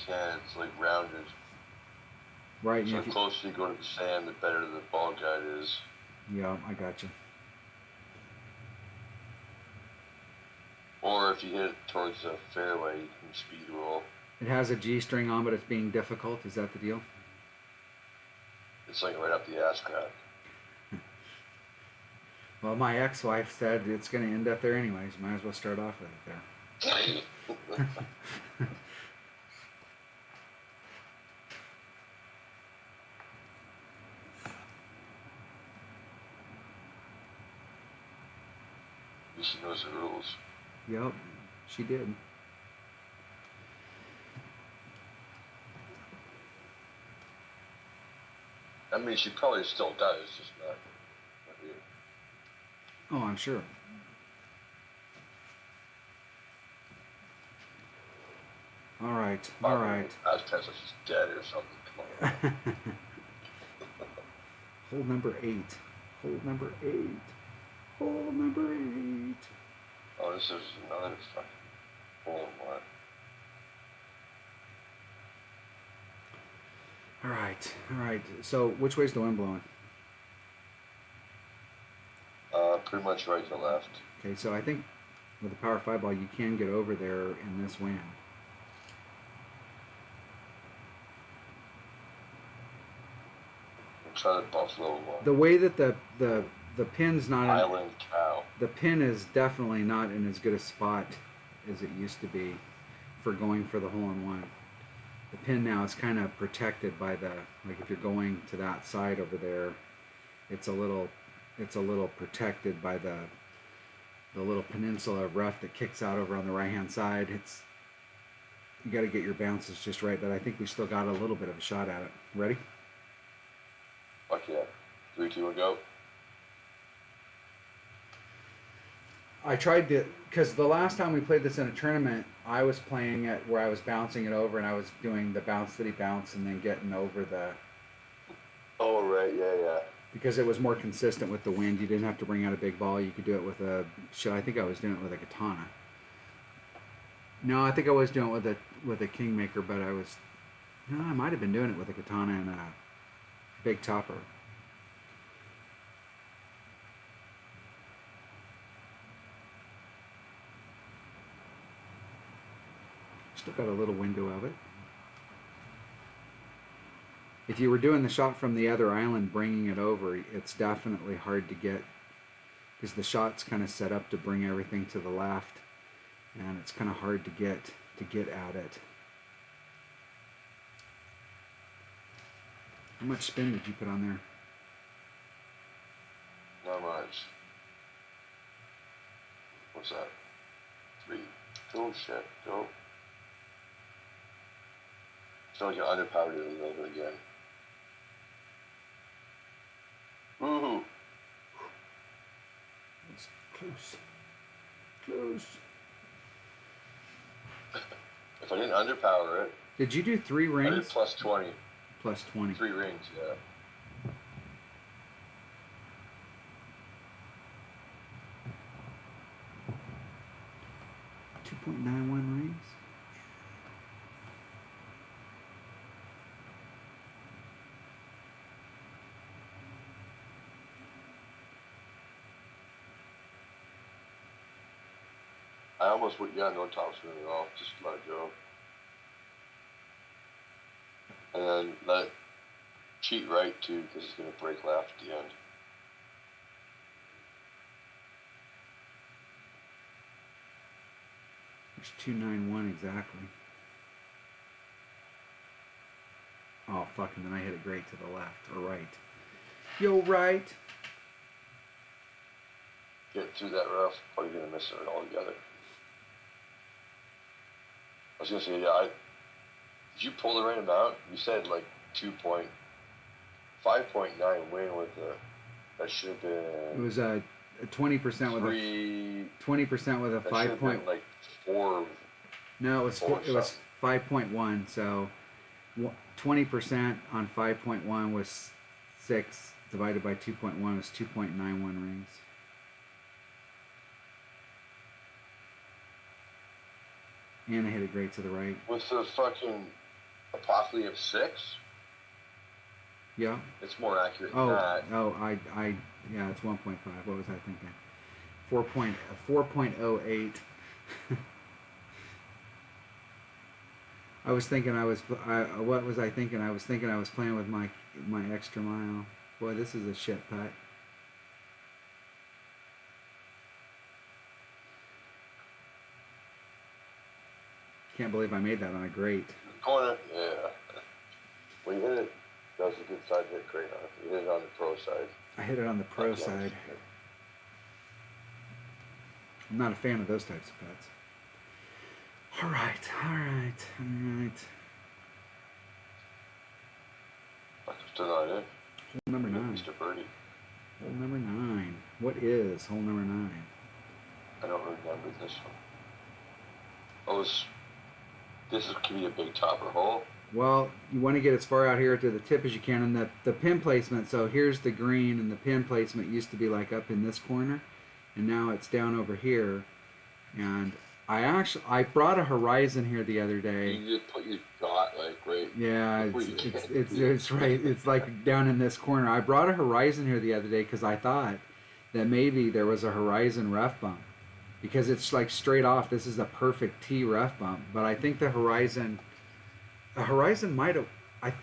Speaker 2: can't, it's like rounded.
Speaker 1: Right.
Speaker 2: So the closer you go to the sand, the better the ball guide is.
Speaker 1: Yeah, I got you.
Speaker 2: Or if you hit it towards the fairway, you can speed roll.
Speaker 1: It has a G string on, but it's being difficult. Is that the deal?
Speaker 2: It's like right up the ass crack.
Speaker 1: Well, my ex-wife said it's going to end up there anyways. Might as well start off with it there.
Speaker 2: She knows the rules.
Speaker 1: Yep. She did.
Speaker 2: I mean, she probably still does, just not here.
Speaker 1: Oh, I'm sure. All right. All right.
Speaker 2: Aztecs like she's dead or something. Come on.
Speaker 1: Hole number 8. Hole number 8. Hole number 8.
Speaker 2: Oh, this is another fucking hole in one.
Speaker 1: All right. All right. So, which way's the wind blowing?
Speaker 2: Pretty much right to left.
Speaker 1: Okay, so I think with a power 5 ball, you can get over there in this wind.
Speaker 2: We'll try the buffalo one.
Speaker 1: The way that the pin's not
Speaker 2: Island cow.
Speaker 1: the pin is definitely not in as good a spot as it used to be for going for the hole-in-one. The pin now is kind of protected by the, like if you're going to that side over there, it's a little protected by the little peninsula of rough that kicks out over on the right hand side. It's, you got to get your bounces just right, but I think we still got a little bit of a shot at it. Ready?
Speaker 2: Fuck yeah. 3, 2, go.
Speaker 1: I tried to, because the last time we played this in a tournament, I was playing it where I was bouncing it over and I was doing the bounce that he bounced and then getting over the...
Speaker 2: Oh, right, yeah.
Speaker 1: Because it was more consistent with the wind. You didn't have to bring out a big ball. You could do it with a... Shit, I think I was doing it with a katana. No, I think I was doing it with a kingmaker, but I was... No, I might have been doing it with a katana and a big topper. Still got a little window of it. If you were doing the shot from the other island, bringing it over, it's definitely hard to get, because the shot's kind of set up to bring everything to the left, and it's kind of hard to get at it. How much spin did you put on there?
Speaker 2: Not much. What's that? 3. Oh shit, go. It's like you underpowered it a little bit again. Woohoo!
Speaker 1: It's close. Close.
Speaker 2: If I didn't underpower it,
Speaker 1: Did you do 3
Speaker 2: I did
Speaker 1: rings?
Speaker 2: plus 20.
Speaker 1: Plus 20.
Speaker 2: 3 rings, yeah.
Speaker 1: .91 rings.
Speaker 2: I almost went, yeah, no topspin at all. Just let it go. And then let it cheat right too, because it's going to break left at the end.
Speaker 1: There's 291 exactly. Oh, fuck, and then I hit it great to the left or right. Yo, right.
Speaker 2: Get through that rough, probably going to miss it altogether. I was going to say, yeah, did you pull the right amount? You said like 5.9 win with the, that should have been...
Speaker 1: It was a 20% with a 20% with a 5 point.
Speaker 2: Like 4.
Speaker 1: No, it was 5.1. So 20% on 5.1 was 6 divided by 2.1 was 2.91 rings. And I hit it great to the right.
Speaker 2: With the fucking Apothely of 6?
Speaker 1: Yeah.
Speaker 2: It's more accurate than that.
Speaker 1: Yeah, it's 1.5. What was I thinking? 4.08. I was thinking what was I thinking? I was thinking I was playing with my extra mile. Boy, this is a shit putt. Can't believe I made that on a grate.
Speaker 2: Corner, yeah. When you hit it, that was a good side hit great on it. You hit it on the pro side.
Speaker 1: I hit it on the pro side. I'm not a fan of those types of putts. All right, all right, all right.
Speaker 2: That's still not it.
Speaker 1: Hole number 9.
Speaker 2: Mr. Birdie.
Speaker 1: Hole number 9. What is hole number 9?
Speaker 2: I don't remember this one. Oh, this could be a big topper hole.
Speaker 1: Well, you want to get as far out here to the tip as you can, and the pin placement. So here's the green, and the pin placement used to be like up in this corner, and now it's down over here. And I brought a horizon here the other day.
Speaker 2: You just put your dot like right.
Speaker 1: Yeah, it's right. It's like down in this corner. I brought a horizon here the other day because I thought that maybe there was a horizon rough bump, because it's like straight off. This is a perfect T rough bump, but I think the horizon might have. I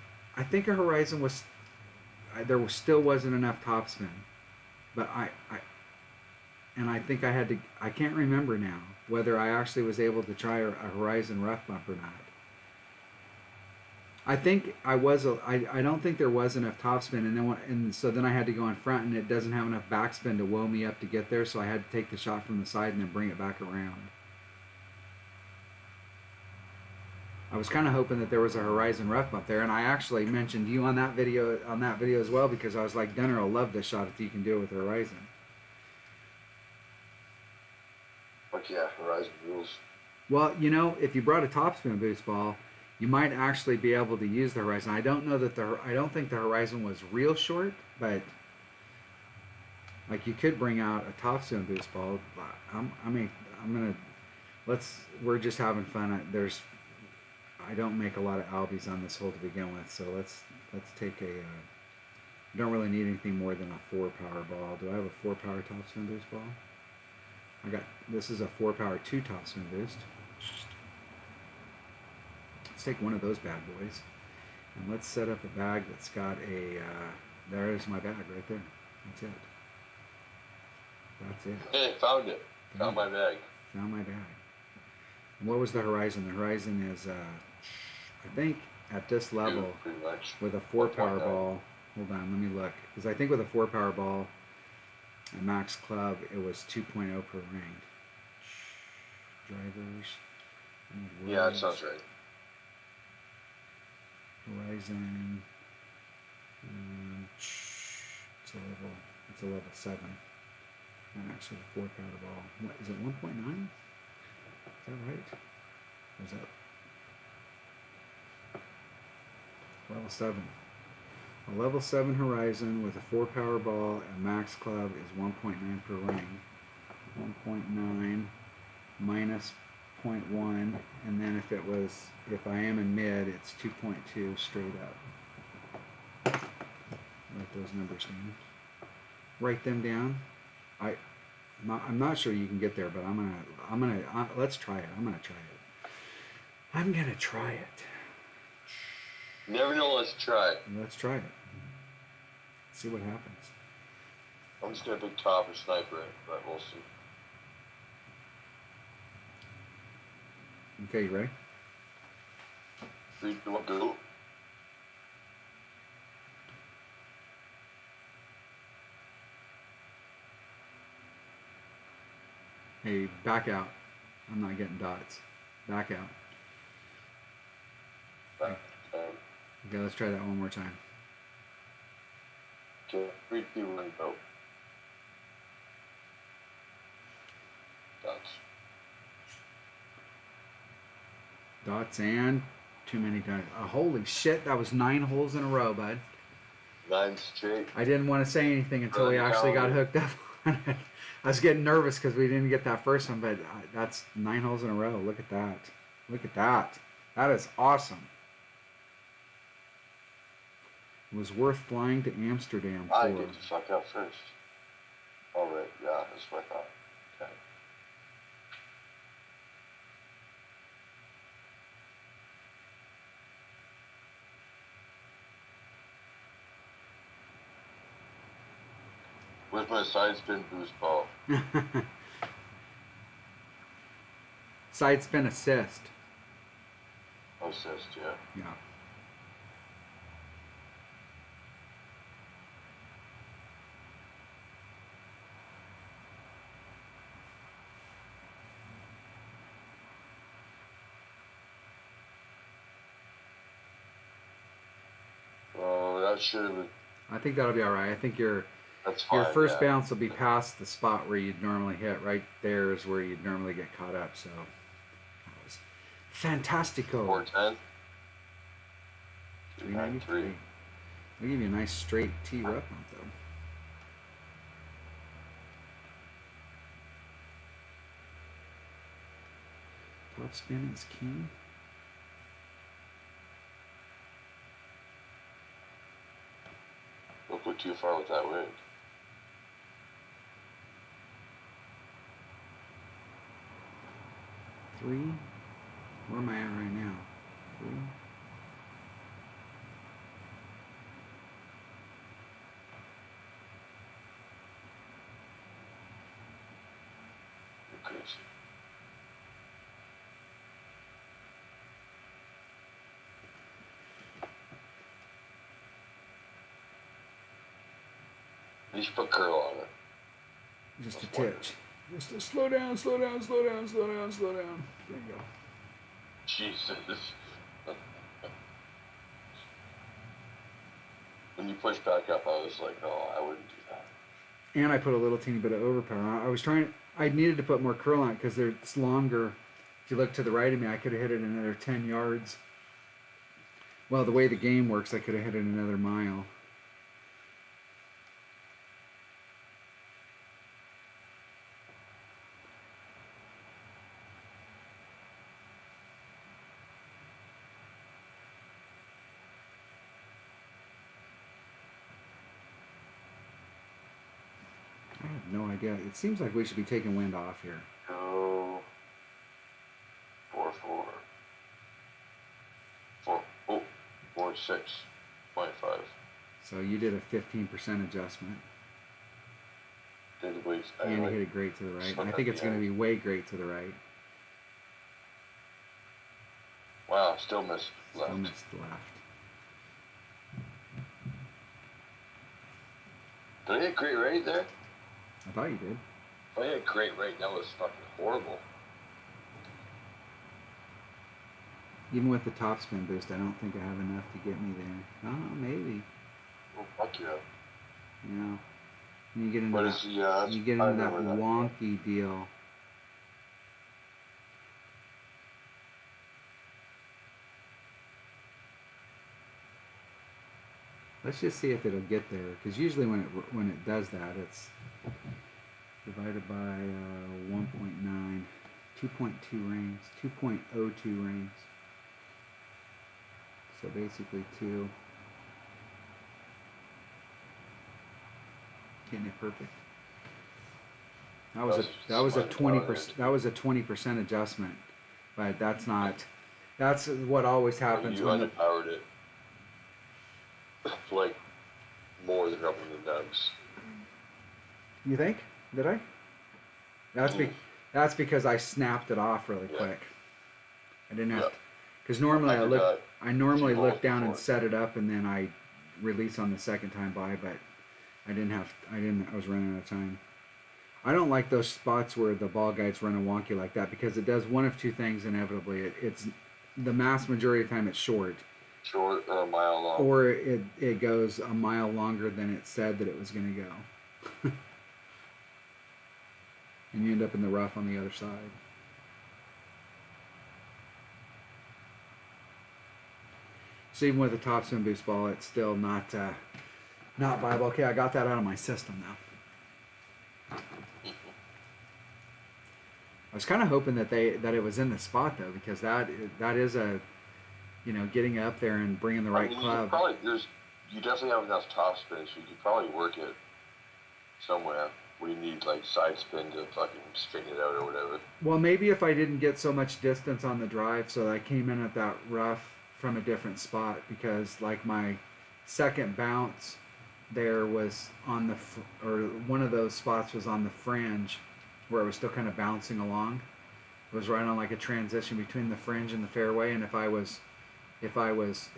Speaker 1: think a horizon was. Still wasn't enough topspin, but I think I had to. I can't remember now whether I actually was able to try a horizon rough bump or not. I think I was. I don't think there was enough topspin, so then I had to go in front, and it doesn't have enough backspin to woe me up to get there, so I had to take the shot from the side and then bring it back around. I was kind of hoping that there was a horizon rough bump there, and I actually mentioned you on that video as well, because I was like, Dunner will love this shot if you can do it with the horizon.
Speaker 2: But yeah, horizon rules.
Speaker 1: Well, if you brought a topspin boost ball, you might actually be able to use the horizon. I don't think the horizon was real short, but like you could bring out a topspin boost ball. We're just having fun. I don't make a lot of albies on this hole to begin with, so let's take a. Don't really need anything more than a 4-power ball. Do I have a 4-power topspin boost ball? This is a 4-power 2 topspin boost. Let's take one of those bad boys, and let's set up a bag that's got a. There's my bag right there. That's it. That's it.
Speaker 2: Hey, found it. Found my bag.
Speaker 1: Found my bag. And what was the horizon? The horizon is, I think, at this level,
Speaker 2: pretty much.
Speaker 1: with a 4-power ball. Hold on, let me look. Because I think with a 4-power ball, a max club, it was 2.0 per ring. Drivers.
Speaker 2: Yeah, that sounds right.
Speaker 1: Horizon. It's a level 7. Max with a 4-power ball. What is it? 1.9? Is that right? Or is that level 7? A level 7 horizon with a 4-power ball and max club is 1.9 per ring. 1.9 minus 0.1, and then if I am in mid, it's 2.2 straight up. Write those numbers down. Write them down. I'm not sure you can get there, but let's try it. I'm gonna try it.
Speaker 2: Never know. Let's try it.
Speaker 1: Let's try it. See what happens.
Speaker 2: I'm just gonna big top or sniper it, but we'll see.
Speaker 1: Okay, you ready?
Speaker 2: 3, 2, 1, go.
Speaker 1: Hey, back out. I'm not getting dots. Back out.
Speaker 2: Back.
Speaker 1: Okay, let's try that one more time.
Speaker 2: Okay, 3, 2, 1, go. Dots.
Speaker 1: Dots and too many dots. Holy shit, that was 9 holes in a row, bud.
Speaker 2: 9 straight.
Speaker 1: I didn't want to say anything until we actually got hooked up on it. I was getting nervous because we didn't get that first one, but that's 9 holes in a row. Look at that. Look at that. That is awesome. It was worth flying to Amsterdam for.
Speaker 2: I get the fuck out first. Oh, right. Yeah, that's what I thought. Okay. Where's my side spin boost ball?
Speaker 1: Side spin assist.
Speaker 2: Assist, yeah.
Speaker 1: Yeah.
Speaker 2: that should have been.
Speaker 1: I think that'll be all right. I think your
Speaker 2: That's fine.
Speaker 1: first
Speaker 2: Yeah.
Speaker 1: bounce will be past the spot where you'd normally hit. Right there is where you'd normally get caught up. So that was fantastico.
Speaker 2: 410.
Speaker 1: 393. I'll give you a nice straight T rep bump though. Top spin is king.
Speaker 2: Don't go too far with that wind.
Speaker 1: Three. Where am I at right now? 3.
Speaker 2: You're crazy. You should put curl on it.
Speaker 1: Just a titch. Just a slow down, slow down, slow down, slow down, slow down. There you go.
Speaker 2: Jesus. When you push back up, I was like, oh, I wouldn't do that.
Speaker 1: And I put a little teeny bit of overpower. I needed to put more curl on it because it's longer. If you look to the right of me, I could have hit it another 10 yards. Well, the way the game works, I could have hit it another mile. I have no idea. It seems like we should be taking wind off here.
Speaker 2: Go 4-4. 4-6.5.
Speaker 1: So you did a 15% adjustment.
Speaker 2: Did the weights.
Speaker 1: And you hit it great to the right. And I think it's going to be way great to the right.
Speaker 2: Wow, still missed left.
Speaker 1: Still missed left.
Speaker 2: Did I hit great right there?
Speaker 1: I thought you did.
Speaker 2: If I hit great right, that was fucking horrible.
Speaker 1: Even with the top spin boost, I don't think I have enough to get me there. Oh, maybe.
Speaker 2: Oh, fuck yeah.
Speaker 1: You know, when you get into
Speaker 2: But
Speaker 1: that,
Speaker 2: it's, yeah,
Speaker 1: you get into that wonky deal. Let's just see if it'll get there, because usually when it does that, it's divided by 1.9, 2.2 rings, 2.02 rings. So basically 2. Getting it perfect. That was a 20%. That was a 20% adjustment, but that's not. That's what always happens
Speaker 2: You
Speaker 1: when
Speaker 2: underpowered it. Like more than rubbing the nubs.
Speaker 1: You think? Did I? That's because I snapped it off really quick. I didn't have because normally I normally look down and set it up and then I release on the second time by, but I was running out of time. I don't like those spots where the ball guides run a wonky like that because it does one of two things inevitably. It's the mass majority of the time it's short.
Speaker 2: Short or a mile long.
Speaker 1: Or it goes a mile longer than it said that it was going to go. And you end up in the rough on the other side. So even with a top spin boost ball, it's still not viable. Okay, I got that out of my system now. I was kind of hoping that it was in the spot though, because that is a, getting up there and bringing the right club.
Speaker 2: You definitely have enough top spin, so you could probably work it somewhere where you need like side spin to fucking straighten it out or whatever.
Speaker 1: Well, maybe if I didn't get so much distance on the drive, so I came in at that rough from a different spot, because like my second bounce there was on or one of those spots was on the fringe where it was still kind of bouncing along. It was right on like a transition between the fringe and the fairway, and if I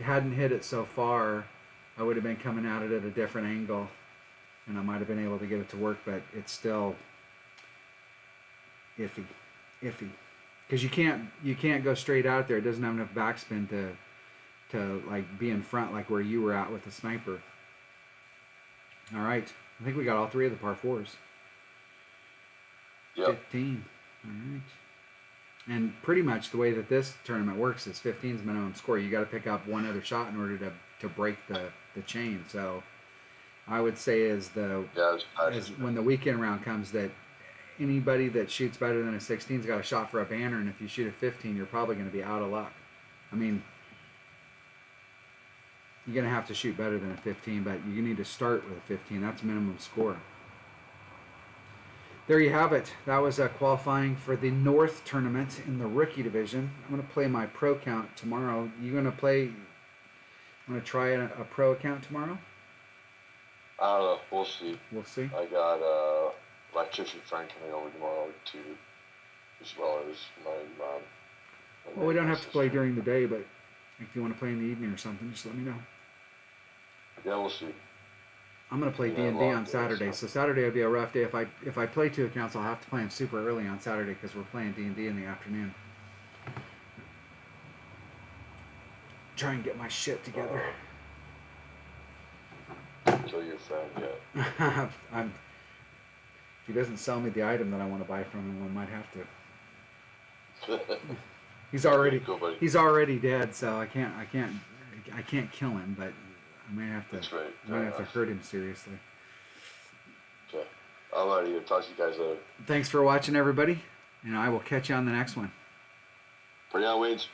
Speaker 1: hadn't hit it so far, I would have been coming at it at a different angle, and I might have been able to get it to work, but it's still iffy, because you can't go straight out there. It doesn't have enough backspin to like be in front like where you were at with the sniper. All right. I think we got all three of the par fours.
Speaker 2: Yep.
Speaker 1: 15. All right. And pretty much the way that this tournament works is 15 is minimum score. You got to pick up one other shot in order to break the chain. So I would say as when the weekend round comes that anybody that shoots better than a 16's got a shot for a banner, and if you shoot a 15, you're probably going to be out of luck. I mean, you're going to have to shoot better than a 15, but you need to start with a 15. That's minimum score. There you have it. That was qualifying for the North tournament in the rookie division. I'm going to play my pro account tomorrow. You going to play? I'm going to try a pro account tomorrow.
Speaker 2: I don't know. We'll see.
Speaker 1: We'll see.
Speaker 2: I got electrician friend coming over tomorrow too, as well as my mom.
Speaker 1: Well, we don't have to play during the day, but if you want to play in the evening or something, just let me know.
Speaker 2: Yeah, we'll see.
Speaker 1: I'm gonna play D&D on Saturday, so Saturday will be a rough day. If I play 2 accounts, I'll have to play them super early on Saturday because we're playing D&D in the afternoon. Try and get my shit together.
Speaker 2: Kill your friend, yeah.
Speaker 1: If he doesn't sell me the item that I want to buy from him, I might have to. He's already dead, so I can't kill him, but I might have to.
Speaker 2: That's right.
Speaker 1: I might have to hurt him seriously.
Speaker 2: Okay. I'm out of here. Talk to you guys later.
Speaker 1: Thanks for watching, everybody, and I will catch you on the next one.
Speaker 2: Bring on wins.